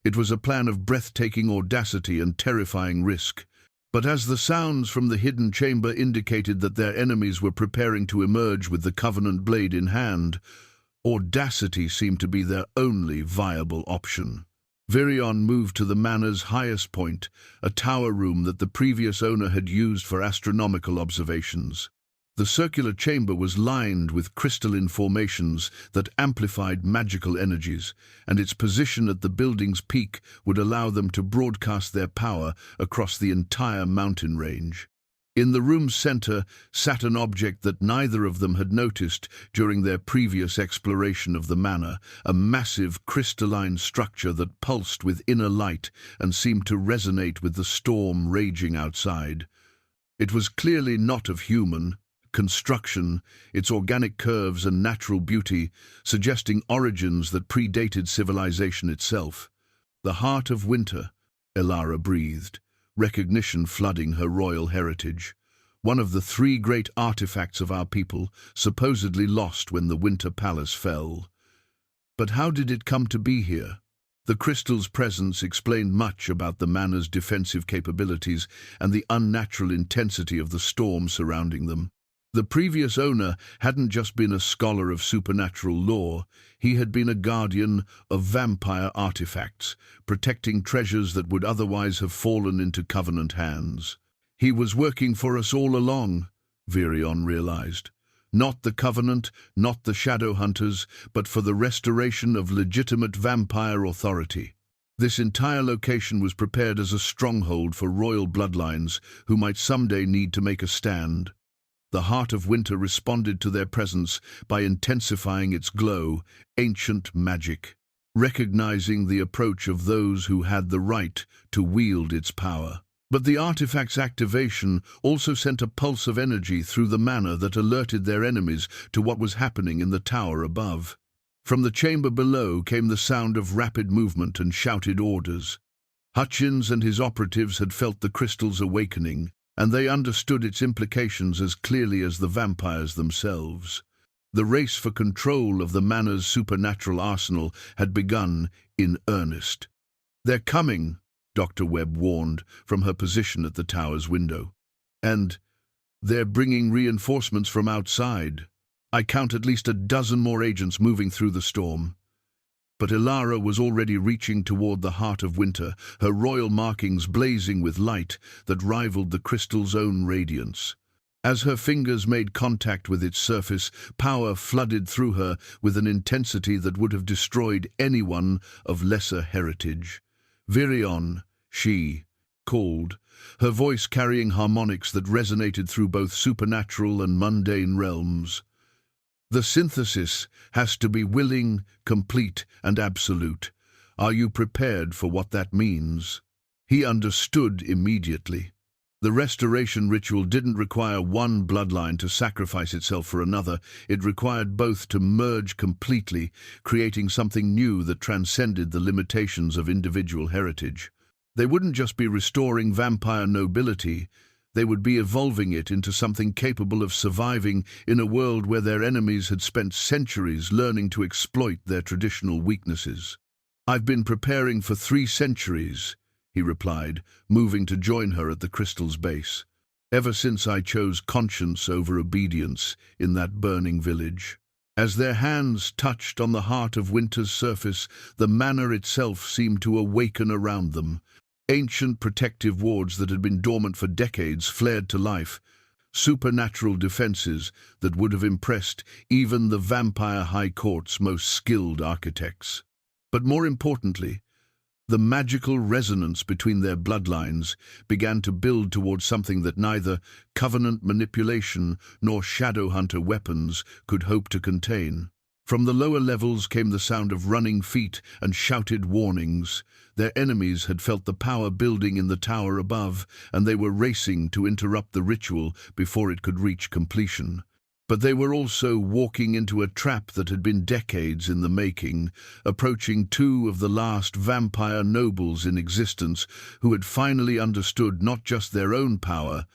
It was a plan of breathtaking audacity and terrifying risk. But as the sounds from the hidden chamber indicated that their enemies were preparing to emerge with the Covenant blade in hand, audacity seemed to be their only viable option. Vireon moved to the manor's highest point, a tower room that the previous owner had used for astronomical observations. The circular chamber was lined with crystalline formations that amplified magical energies, and its position at the building's peak would allow them to broadcast their power across the entire mountain range. In the room's center sat an object that neither of them had noticed during their previous exploration of the manor, a massive crystalline structure that pulsed with inner light and seemed to resonate with the storm raging outside. It was clearly not of human construction, its organic curves and natural beauty suggesting origins that predated civilization itself. The heart of winter, Ilara breathed, recognition flooding her royal heritage. One of the 3 great artifacts of our people, supposedly lost when the Winter Palace fell. But how did it come to be here? The crystal's presence explained much about the manor's defensive capabilities and the unnatural intensity of the storm surrounding them. The previous owner hadn't just been a scholar of supernatural lore, he had been a guardian of vampire artifacts, protecting treasures that would otherwise have fallen into Covenant hands. He was working for us all along, Vireon realized. Not the Covenant, not the Shadow Hunters, but for the restoration of legitimate vampire authority. This entire location was prepared as a stronghold for royal bloodlines who might someday need to make a stand. The heart of winter responded to their presence by intensifying its glow, ancient magic, recognizing the approach of those who had the right to wield its power. But the artifact's activation also sent a pulse of energy through the manor that alerted their enemies to what was happening in the tower above. From the chamber below came the sound of rapid movement and shouted orders. Hutchins and his operatives had felt the crystal's awakening, and they understood its implications as clearly as the vampires themselves. The race for control of the manor's supernatural arsenal had begun in earnest. "They're coming," Dr. Webb warned from her position at the tower's window. "And they're bringing reinforcements from outside. I count at least a dozen more agents moving through the storm." But Ilara was already reaching toward the heart of winter, her royal markings blazing with light that rivaled the crystal's own radiance. As her fingers made contact with its surface, power flooded through her with an intensity that would have destroyed anyone of lesser heritage. "Vireon," she called, her voice carrying harmonics that resonated through both supernatural and mundane realms. "The synthesis has to be willing, complete, and absolute. Are you prepared for what that means?" He understood immediately. The restoration ritual didn't require one bloodline to sacrifice itself for another. It required both to merge completely, creating something new that transcended the limitations of individual heritage. They wouldn't just be restoring vampire nobility, they would be evolving it into something capable of surviving in a world where their enemies had spent centuries learning to exploit their traditional weaknesses. "I've been preparing for 3 centuries, he replied, moving to join her at the crystal's base. "Ever since I chose conscience over obedience in that burning village." As their hands touched on the heart of winter's surface, the manor itself seemed to awaken around them. Ancient protective wards that had been dormant for decades flared to life, supernatural defenses that would have impressed even the vampire high court's most skilled architects. But more importantly, the magical resonance between their bloodlines began to build towards something that neither covenant manipulation nor shadowhunter weapons could hope to contain. From the lower levels came the sound of running feet and shouted warnings. Their enemies had felt the power building in the tower above, and they were racing to interrupt the ritual before it could reach completion. But they were also walking into a trap that had been decades in the making, approaching 2 of the last vampire nobles in existence who had finally understood not just their own power,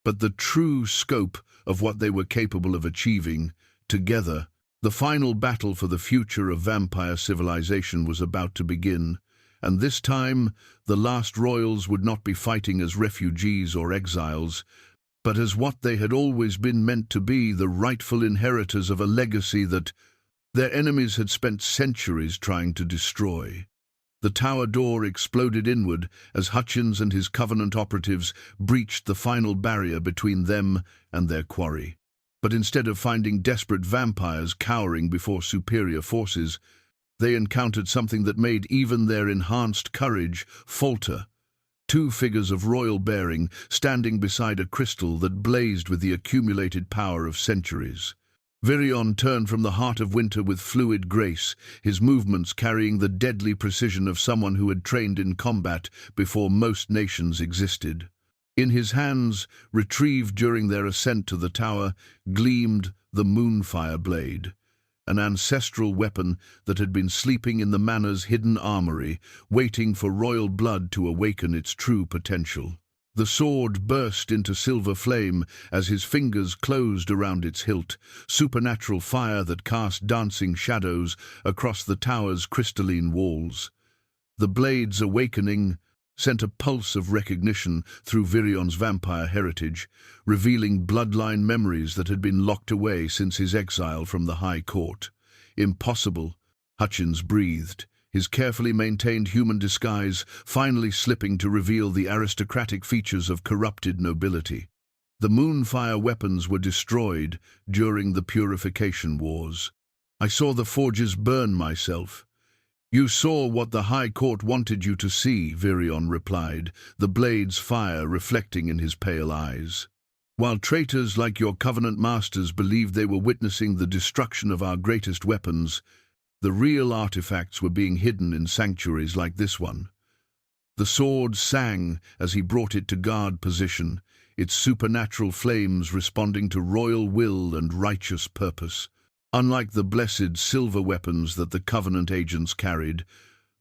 but the true scope of what they were capable of achieving together. The final battle for the future of vampire civilization was about to begin, and this time the last royals would not be fighting as refugees or exiles, but as what they had always been meant to be, the rightful inheritors of a legacy that their enemies had spent centuries trying to destroy. The tower door exploded inward as Hutchins and his Covenant operatives breached the final barrier between them and their quarry. But instead of finding desperate vampires cowering before superior forces, they encountered something that made even their enhanced courage falter. 2 figures of royal bearing standing beside a crystal that blazed with the accumulated power of centuries. Vireon turned from the heart of winter with fluid grace, his movements carrying the deadly precision of someone who had trained in combat before most nations existed. In his hands, retrieved during their ascent to the tower, gleamed the Moonfire Blade, an ancestral weapon that had been sleeping in the manor's hidden armory, waiting for royal blood to awaken its true potential. The sword burst into silver flame as his fingers closed around its hilt, supernatural fire that cast dancing shadows across the tower's crystalline walls. The blade's awakening sent a pulse of recognition through Vireon's vampire heritage, revealing bloodline memories that had been locked away since his exile from the High Court. "Impossible," Hutchins breathed, his carefully maintained human disguise finally slipping to reveal the aristocratic features of corrupted nobility. The Moonfire weapons were destroyed during the Purification Wars. "I saw the forges burn myself." "You saw what the High Court wanted you to see," Vireon replied, the blade's fire reflecting in his pale eyes. "While traitors like your Covenant masters believed they were witnessing the destruction of our greatest weapons, the real artifacts were being hidden in sanctuaries like this one." The sword sang as he brought it to guard position, its supernatural flames responding to royal will and righteous purpose. Unlike the blessed silver weapons that the Covenant agents carried,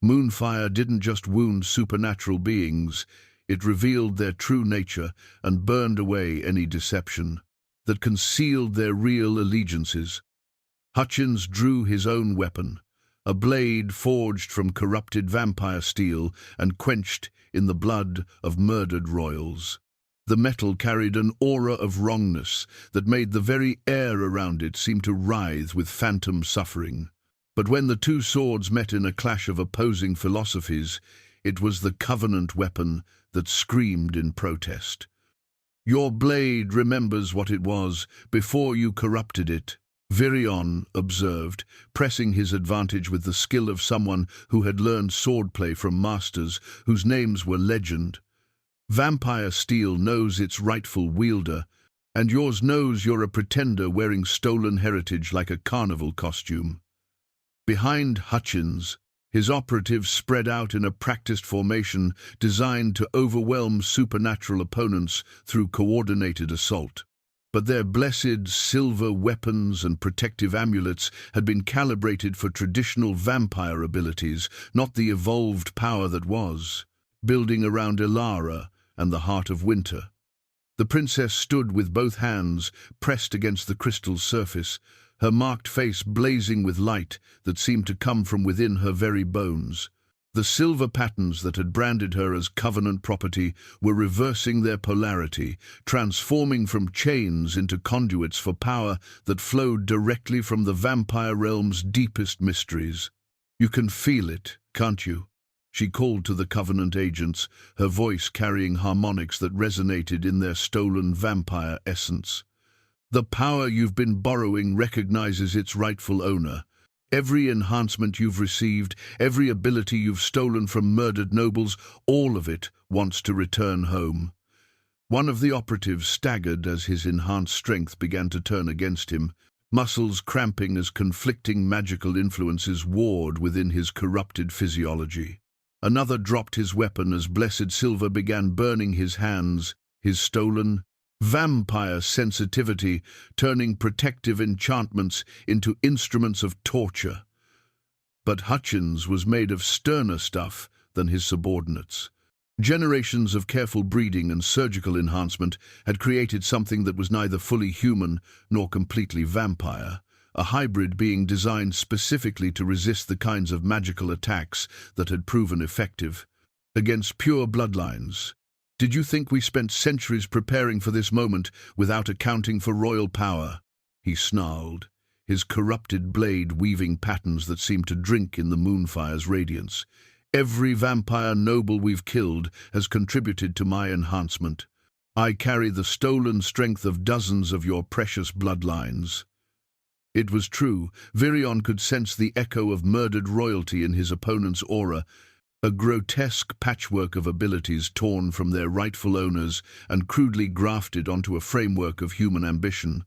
Moonfire didn't just wound supernatural beings, it revealed their true nature and burned away any deception that concealed their real allegiances. Hutchins drew his own weapon, a blade forged from corrupted vampire steel and quenched in the blood of murdered royals. The metal carried an aura of wrongness that made the very air around it seem to writhe with phantom suffering. But when the two swords met in a clash of opposing philosophies, it was the Covenant weapon that screamed in protest. "Your blade remembers what it was before you corrupted it," Vireon observed, pressing his advantage with the skill of someone who had learned swordplay from masters whose names were legend. "Vampire steel knows its rightful wielder, and yours knows you're a pretender wearing stolen heritage like a carnival costume." Behind Hutchins, his operatives spread out in a practiced formation designed to overwhelm supernatural opponents through coordinated assault. But their blessed silver weapons and protective amulets had been calibrated for traditional vampire abilities, not the evolved power that was, building around Ilara and the heart of winter. The princess stood with both hands pressed against the crystal's surface, her marked face blazing with light that seemed to come from within her very bones. The silver patterns that had branded her as Covenant property were reversing their polarity, transforming from chains into conduits for power that flowed directly from the vampire realm's deepest mysteries. "You can feel it, can't you?" she called to the Covenant agents, her voice carrying harmonics that resonated in their stolen vampire essence. "The power you've been borrowing recognizes its rightful owner. Every enhancement you've received, every ability you've stolen from murdered nobles, all of it wants to return home." One of the operatives staggered as his enhanced strength began to turn against him, muscles cramping as conflicting magical influences warred within his corrupted physiology. Another dropped his weapon as blessed silver began burning his hands, his stolen vampire sensitivity turning protective enchantments into instruments of torture. But Hutchins was made of sterner stuff than his subordinates. Generations of careful breeding and surgical enhancement had created something that was neither fully human nor completely vampire, a hybrid being designed specifically to resist the kinds of magical attacks that had proven effective against pure bloodlines. "Did you think we spent centuries preparing for this moment without accounting for royal power?" he snarled, his corrupted blade weaving patterns that seemed to drink in the moonfire's radiance. "Every vampire noble we've killed has contributed to my enhancement. I carry the stolen strength of dozens of your precious bloodlines." It was true. Vireon could sense the echo of murdered royalty in his opponent's aura, a grotesque patchwork of abilities torn from their rightful owners and crudely grafted onto a framework of human ambition.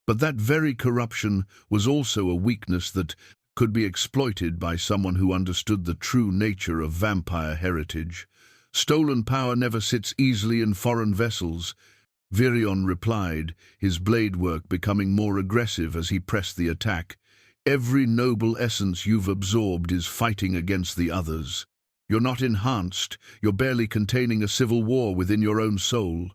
But that very corruption was also a weakness that could be exploited by someone who understood the true nature of vampire heritage. "Stolen power never sits easily in foreign vessels," Vireon replied, his blade work becoming more aggressive as he pressed the attack. "Every noble essence you've absorbed is fighting against the others. You're not enhanced, you're barely containing a civil war within your own soul."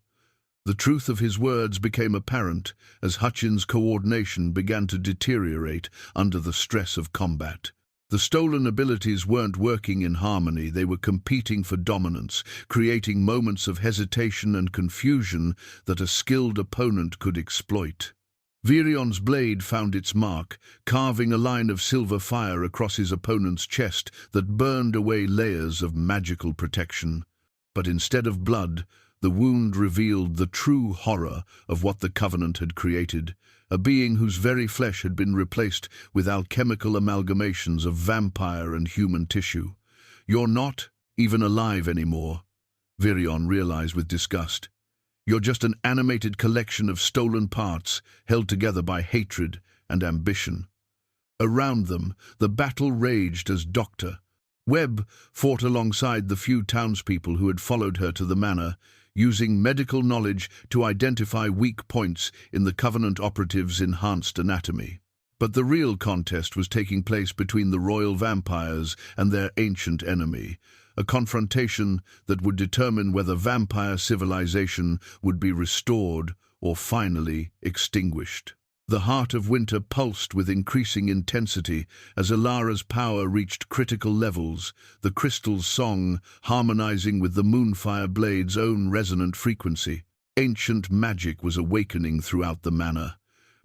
The truth of his words became apparent as Hutchins' coordination began to deteriorate under the stress of combat. The stolen abilities weren't working in harmony, they were competing for dominance, creating moments of hesitation and confusion that a skilled opponent could exploit. Vireon's blade found its mark, carving a line of silver fire across his opponent's chest that burned away layers of magical protection. But instead of blood, the wound revealed the true horror of what the Covenant had created, a being whose very flesh had been replaced with alchemical amalgamations of vampire and human tissue. "You're not even alive anymore," Vireon realized with disgust. "You're just an animated collection of stolen parts held together by hatred and ambition." Around them, the battle raged as Dr. Webb fought alongside the few townspeople who had followed her to the manor, using medical knowledge to identify weak points in the Covenant operatives' enhanced anatomy. But the real contest was taking place between the royal vampires and their ancient enemy, a confrontation that would determine whether vampire civilization would be restored or finally extinguished. The heart of winter pulsed with increasing intensity as Ilara's power reached critical levels, the crystal's song harmonizing with the moonfire blade's own resonant frequency. Ancient magic was awakening throughout the manor.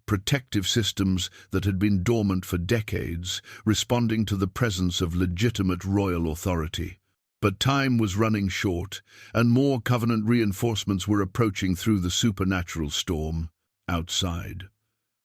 protective systems that had been dormant for decades, responding to the presence of legitimate royal authority. But time was running short, and more Covenant reinforcements were approaching through the supernatural storm. Outside,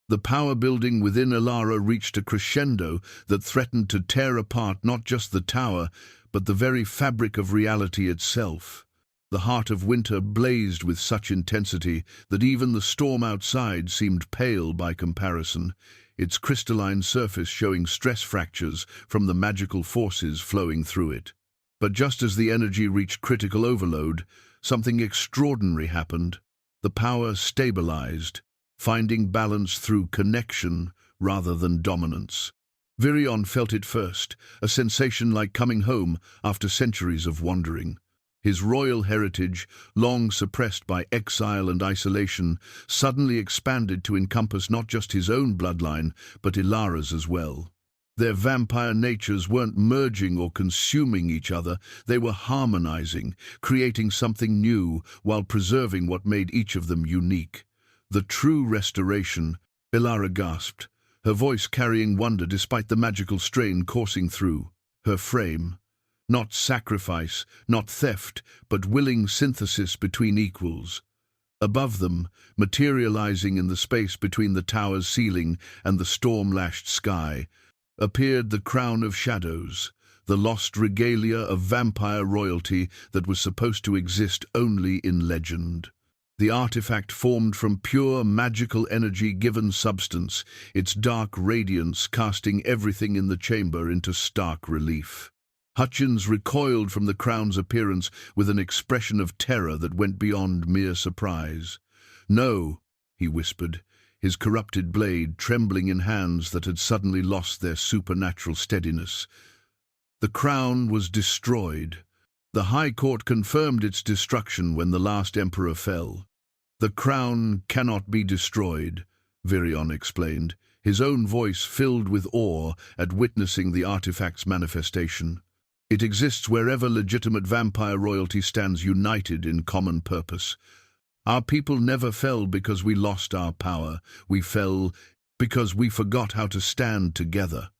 the power building within Ilara reached a crescendo that threatened to tear apart not just the tower, but the very fabric of reality itself. The heart of winter blazed with such intensity that even the storm outside seemed pale by comparison, its crystalline surface showing stress fractures from the magical forces flowing through it. But just as the energy reached critical overload, something extraordinary happened. The power stabilized, finding balance through connection rather than dominance. Vireon felt it first, a sensation like coming home after centuries of wandering. His royal heritage, long suppressed by exile and isolation, suddenly expanded to encompass not just his own bloodline, but Ilara's as well. Their vampire natures weren't merging or consuming each other, they were harmonizing, creating something new while preserving what made each of them unique. The true restoration, Ilara gasped, her voice carrying wonder despite the magical strain coursing through her frame. Not sacrifice, not theft, but willing synthesis between equals. Above them, materializing in the space between the tower's ceiling and the storm-lashed sky, appeared the crown of shadows, the lost regalia of vampire royalty that was supposed to exist only in legend. The artifact formed from pure magical energy given substance, its dark radiance casting everything in the chamber into stark relief. Hutchins recoiled from the crown's appearance with an expression of terror that went beyond mere surprise. "No," he whispered, his corrupted blade trembling in hands that had suddenly lost their supernatural steadiness. The crown was destroyed. The High Court confirmed its destruction when the last emperor fell. "The crown cannot be destroyed," Vireon explained, his own voice filled with awe at witnessing the artifact's manifestation. "It exists wherever legitimate vampire royalty stands united in common purpose. Our people never fell because we lost our power. We fell because we forgot how to stand together."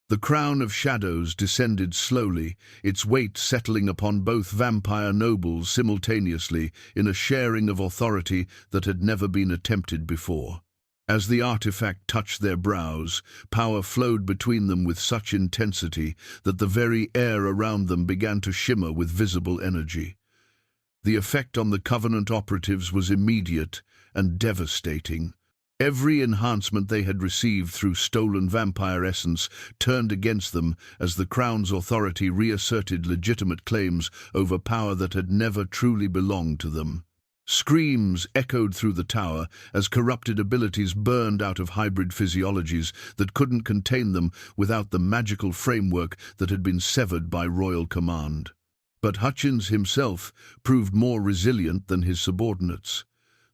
The crown of shadows descended slowly, its weight settling upon both vampire nobles simultaneously in a sharing of authority that had never been attempted before. As the artifact touched their brows, power flowed between them with such intensity that the very air around them began to shimmer with visible energy. The effect on the Covenant operatives was immediate and devastating. Every enhancement they had received through stolen vampire essence turned against them as the Crown's authority reasserted legitimate claims over power that had never truly belonged to them. Screams echoed through the tower as corrupted abilities burned out of hybrid physiologies that couldn't contain them without the magical framework that had been severed by royal command. But Hutchins himself proved more resilient than his subordinates.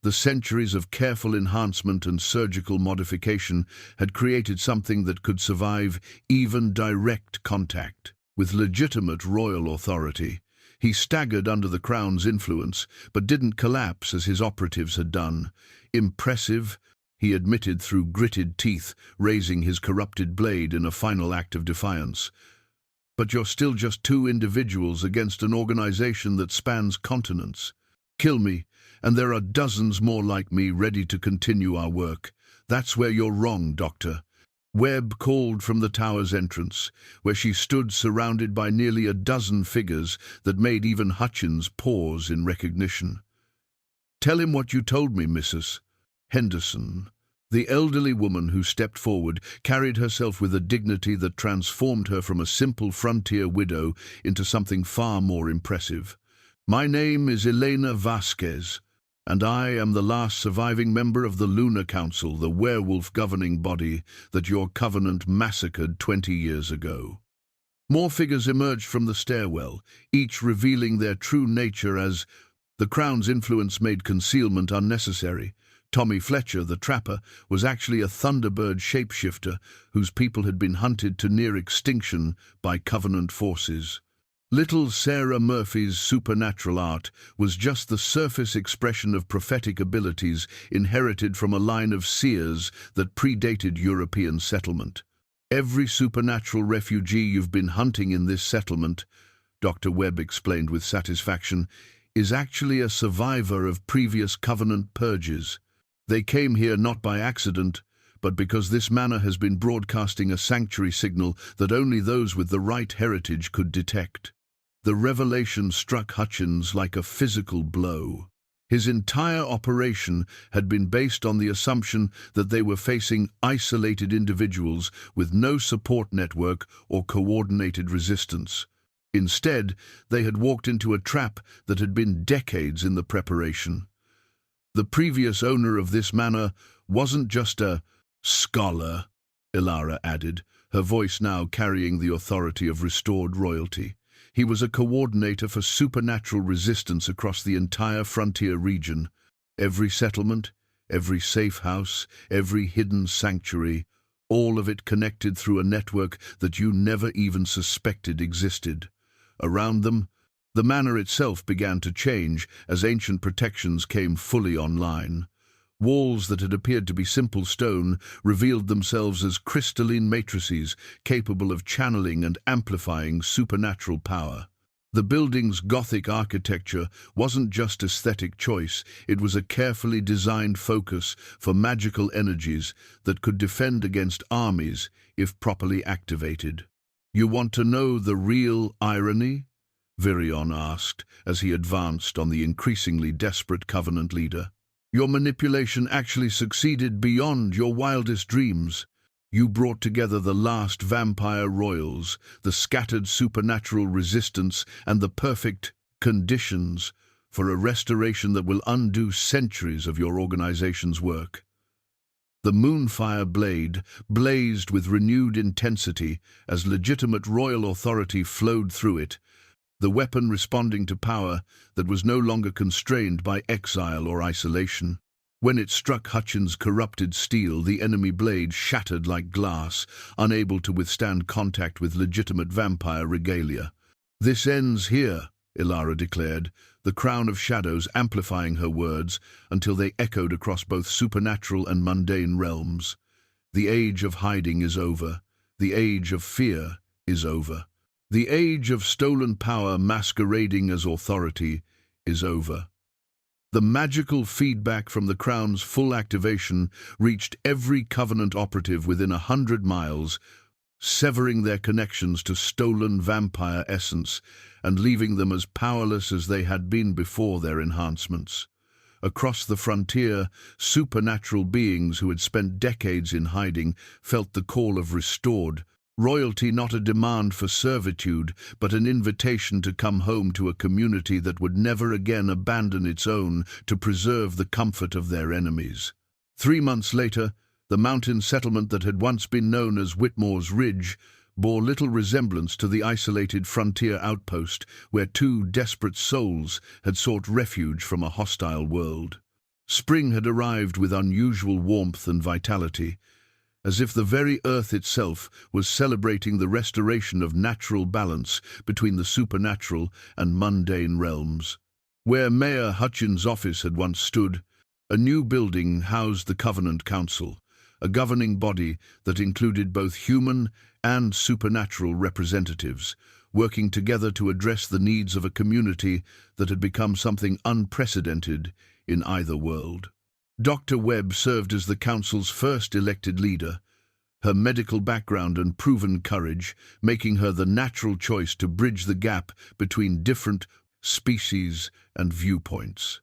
The centuries of careful enhancement and surgical modification had created something that could survive even direct contact with legitimate royal authority. He staggered under the Crown's influence, but didn't collapse as his operatives had done. "Impressive," he admitted through gritted teeth, raising his corrupted blade in a final act of defiance. "But you're still just two individuals against an organization that spans continents. Kill me, and there are dozens more like me ready to continue our work. That's where you're wrong, Doctor." Webb called from the tower's entrance, where she stood surrounded by nearly a dozen figures that made even Hutchins pause in recognition. "Tell him what you told me, Mrs. Henderson." The elderly woman who stepped forward carried herself with a dignity that transformed her from a simple frontier widow into something far more impressive. "My name is Elena Vasquez, and I am the last surviving member of the Lunar Council, the werewolf governing body that your Covenant massacred 20 years ago." More figures emerged from the stairwell, each revealing their true nature as the Crown's influence made concealment unnecessary. Tommy Fletcher, the trapper, was actually a Thunderbird shapeshifter whose people had been hunted to near extinction by Covenant forces. Little Sarah Murphy's supernatural art was just the surface expression of prophetic abilities inherited from a line of seers that predated European settlement. Every supernatural refugee you've been hunting in this settlement, Dr. Webb explained with satisfaction, is actually a survivor of previous covenant purges. They came here not by accident, but because this manor has been broadcasting a sanctuary signal that only those with the right heritage could detect. The revelation struck Hutchins like a physical blow. His entire operation had been based on the assumption that they were facing isolated individuals with no support network or coordinated resistance. Instead, they had walked into a trap that had been decades in the preparation. The previous owner of this manor wasn't just a scholar, Ilara added, her voice now carrying the authority of restored royalty. He was a coordinator for supernatural resistance across the entire frontier region. Every settlement, every safe house, every hidden sanctuary, all of it connected through a network that you never even suspected existed. Around them, the manor itself began to change as ancient protections came fully online. Walls that had appeared to be simple stone revealed themselves as crystalline matrices capable of channeling and amplifying supernatural power. The building's Gothic architecture wasn't just aesthetic choice, it was a carefully designed focus for magical energies that could defend against armies if properly activated. "You want to know the real irony?" Vireon asked as he advanced on the increasingly desperate Covenant leader. "Your manipulation actually succeeded beyond your wildest dreams. You brought together the last vampire royals, the scattered supernatural resistance, and the perfect conditions for a restoration that will undo centuries of your organization's work." The Moonfire blade blazed with renewed intensity as legitimate royal authority flowed through it, the weapon responding to power that was no longer constrained by exile or isolation. When it struck Hutchins' corrupted steel, the enemy blade shattered like glass, unable to withstand contact with legitimate vampire regalia. "This ends here," Ilara declared, the crown of shadows amplifying her words until they echoed across both supernatural and mundane realms. "The age of hiding is over. The age of fear is over. The age of stolen power masquerading as authority is over." The magical feedback from the crown's full activation reached every Covenant operative within 100 miles, severing their connections to stolen vampire essence and leaving them as powerless as they had been before their enhancements. Across the frontier, supernatural beings who had spent decades in hiding felt the call of restored royalty, not a demand for servitude, but an invitation to come home to a community that would never again abandon its own to preserve the comfort of their enemies. 3 months later, the mountain settlement that had once been known as Whitmore's Ridge bore little resemblance to the isolated frontier outpost where two desperate souls had sought refuge from a hostile world. Spring had arrived with unusual warmth and vitality, as if the very earth itself was celebrating the restoration of natural balance between the supernatural and mundane realms. Where Mayor Hutchins' office had once stood, a new building housed the Covenant Council, a governing body that included both human and supernatural representatives, working together to address the needs of a community that had become something unprecedented in either world. Dr. Webb served as the council's first elected leader, her medical background and proven courage making her the natural choice to bridge the gap between different species and viewpoints.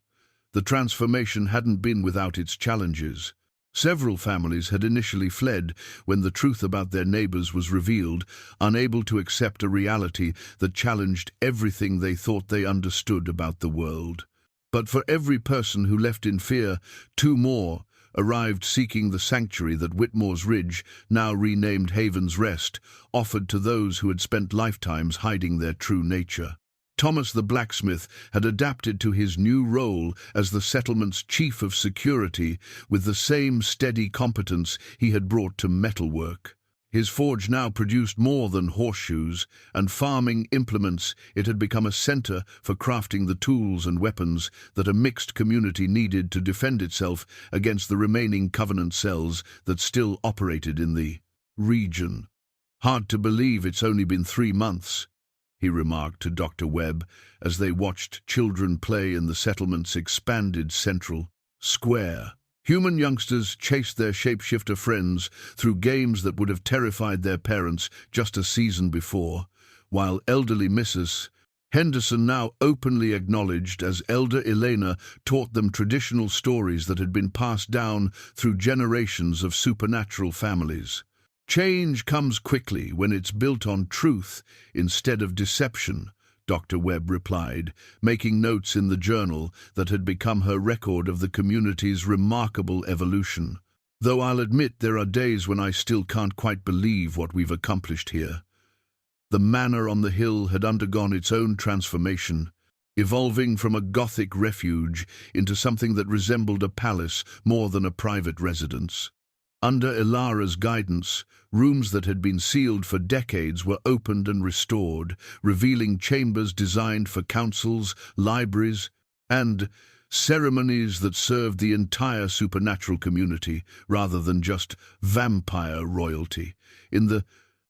The transformation hadn't been without its challenges. Several families had initially fled when the truth about their neighbors was revealed, unable to accept a reality that challenged everything they thought they understood about the world. But for every person who left in fear, 2 more arrived seeking the sanctuary that Whitmore's Ridge, now renamed Haven's Rest, offered to those who had spent lifetimes hiding their true nature. Thomas the blacksmith had adapted to his new role as the settlement's chief of security with the same steady competence he had brought to metalwork. His forge now produced more than horseshoes and farming implements. It had become a center for crafting the tools and weapons that a mixed community needed to defend itself against the remaining Covenant cells that still operated in the region. "Hard to believe it's only been 3 months," he remarked to Dr. Webb as they watched children play in the settlement's expanded central square. Human youngsters chased their shapeshifter friends through games that would have terrified their parents just a season before, while elderly Mrs. Henderson now openly acknowledged as Elder Elena taught them traditional stories that had been passed down through generations of supernatural families. "Change comes quickly when it's built on truth instead of deception," Dr. Webb replied, making notes in the journal that had become her record of the community's remarkable evolution. "Though I'll admit there are days when I still can't quite believe what we've accomplished here." The manor on the hill had undergone its own transformation, evolving from a Gothic refuge into something that resembled a palace more than a private residence. Under Ilara's guidance, rooms that had been sealed for decades were opened and restored, revealing chambers designed for councils, libraries, and ceremonies that served the entire supernatural community rather than just vampire royalty. In the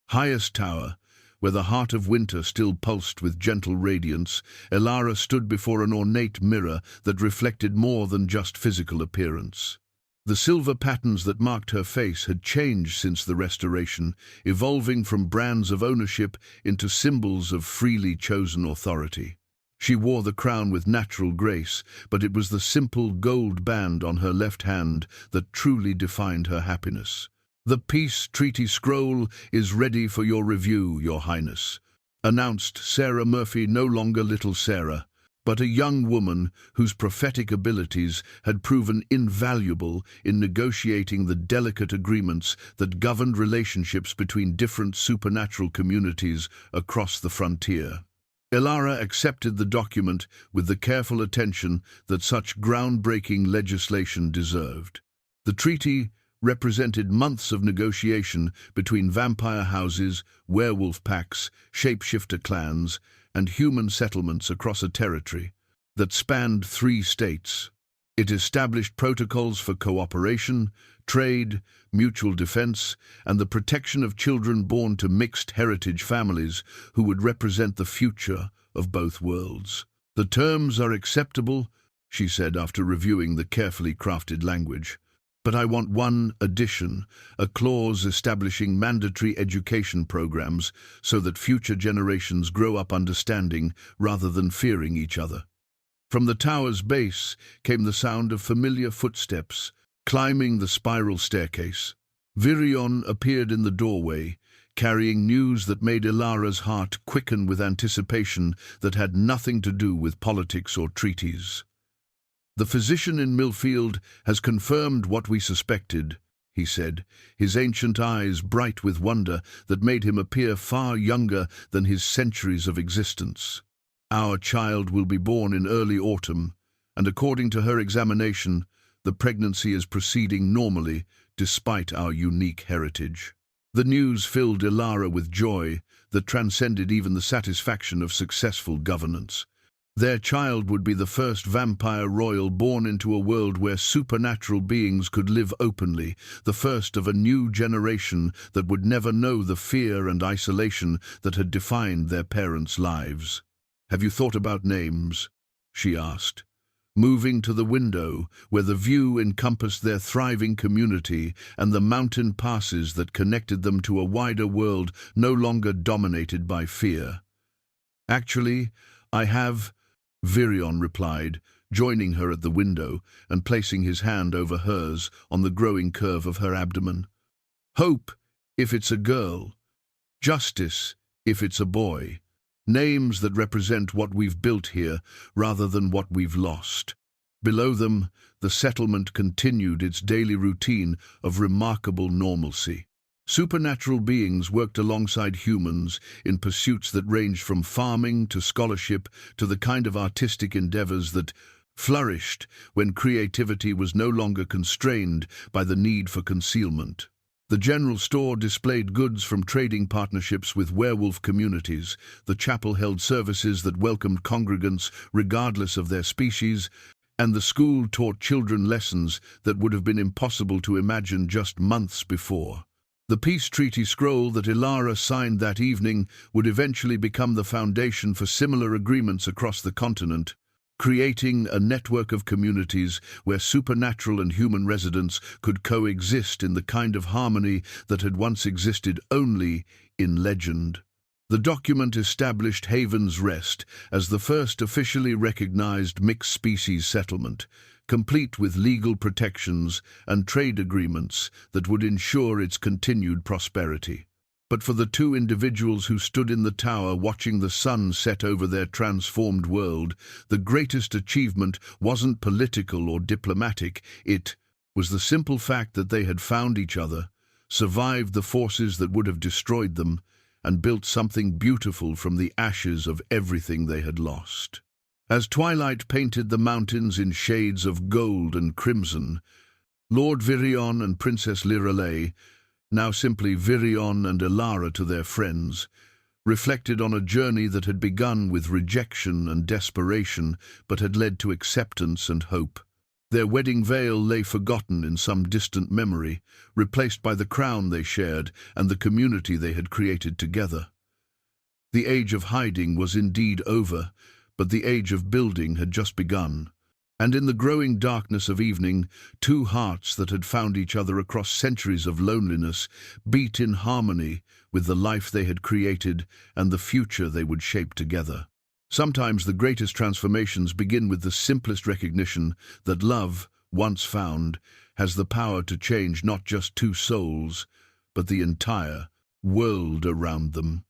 highest tower, where the heart of winter still pulsed with gentle radiance, Ilara stood before an ornate mirror that reflected more than just physical appearance. The silver patterns that marked her face had changed since the restoration, evolving from brands of ownership into symbols of freely chosen authority. She wore the crown with natural grace, but it was the simple gold band on her left hand that truly defined her happiness. "The peace treaty scroll is ready for your review, Your Highness," announced Sarah Murphy, no longer little Sarah, but a young woman whose prophetic abilities had proven invaluable in negotiating the delicate agreements that governed relationships between different supernatural communities across the frontier. Ilara accepted the document with the careful attention that such groundbreaking legislation deserved. The treaty represented months of negotiation between vampire houses, werewolf packs, shapeshifter clans, and human settlements across a territory that spanned 3 states. It established protocols for cooperation, trade, mutual defense, and the protection of children born to mixed heritage families who would represent the future of both worlds. "The terms are acceptable," she said after reviewing the carefully crafted language. "But I want one addition, a clause establishing mandatory education programs so that future generations grow up understanding rather than fearing each other." From the tower's base came the sound of familiar footsteps, climbing the spiral staircase. Vireon appeared in the doorway, carrying news that made Ilara's heart quicken with anticipation that had nothing to do with politics or treaties. "The physician in Millfield has confirmed what we suspected," he said, his ancient eyes bright with wonder that made him appear far younger than his centuries of existence. "Our child will be born in early autumn, and according to her examination, the pregnancy is proceeding normally despite our unique heritage." The news filled Ilara with joy that transcended even the satisfaction of successful governance. Their child would be the first vampire royal born into a world where supernatural beings could live openly, the first of a new generation that would never know the fear and isolation that had defined their parents' lives. "Have you thought about names?" she asked, moving to the window where the view encompassed their thriving community and the mountain passes that connected them to a wider world no longer dominated by fear. "Actually, I have," Vireon replied, joining her at the window and placing his hand over hers on the growing curve of her abdomen. "Hope, if it's a girl. Justice, if it's a boy. Names that represent what we've built here rather than what we've lost." Below them, the settlement continued its daily routine of remarkable normalcy. Supernatural beings worked alongside humans in pursuits that ranged from farming to scholarship to the kind of artistic endeavors that flourished when creativity was no longer constrained by the need for concealment. The general store displayed goods from trading partnerships with werewolf communities. The chapel held services that welcomed congregants regardless of their species, and the school taught children lessons that would have been impossible to imagine just months before. The peace treaty scroll that Ilara signed that evening would eventually become the foundation for similar agreements across the continent, creating a network of communities where supernatural and human residents could coexist in the kind of harmony that had once existed only in legend. The document established Haven's Rest as the first officially recognized mixed-species settlement, complete with legal protections and trade agreements that would ensure its continued prosperity. But for the two individuals who stood in the tower watching the sun set over their transformed world, the greatest achievement wasn't political or diplomatic. It was the simple fact that they had found each other, survived the forces that would have destroyed them, and built something beautiful from the ashes of everything they had lost. As twilight painted the mountains in shades of gold and crimson, Lord Vireon and Princess Lirelei, now simply Vireon and Ilara to their friends, reflected on a journey that had begun with rejection and desperation but had led to acceptance and hope. Their wedding veil lay forgotten in some distant memory, replaced by the crown they shared and the community they had created together. The age of hiding was indeed over, but the age of building had just begun. And in the growing darkness of evening, two hearts that had found each other across centuries of loneliness beat in harmony with the life they had created and the future they would shape together. Sometimes the greatest transformations begin with the simplest recognition that love, once found, has the power to change not just two souls, but the entire world around them.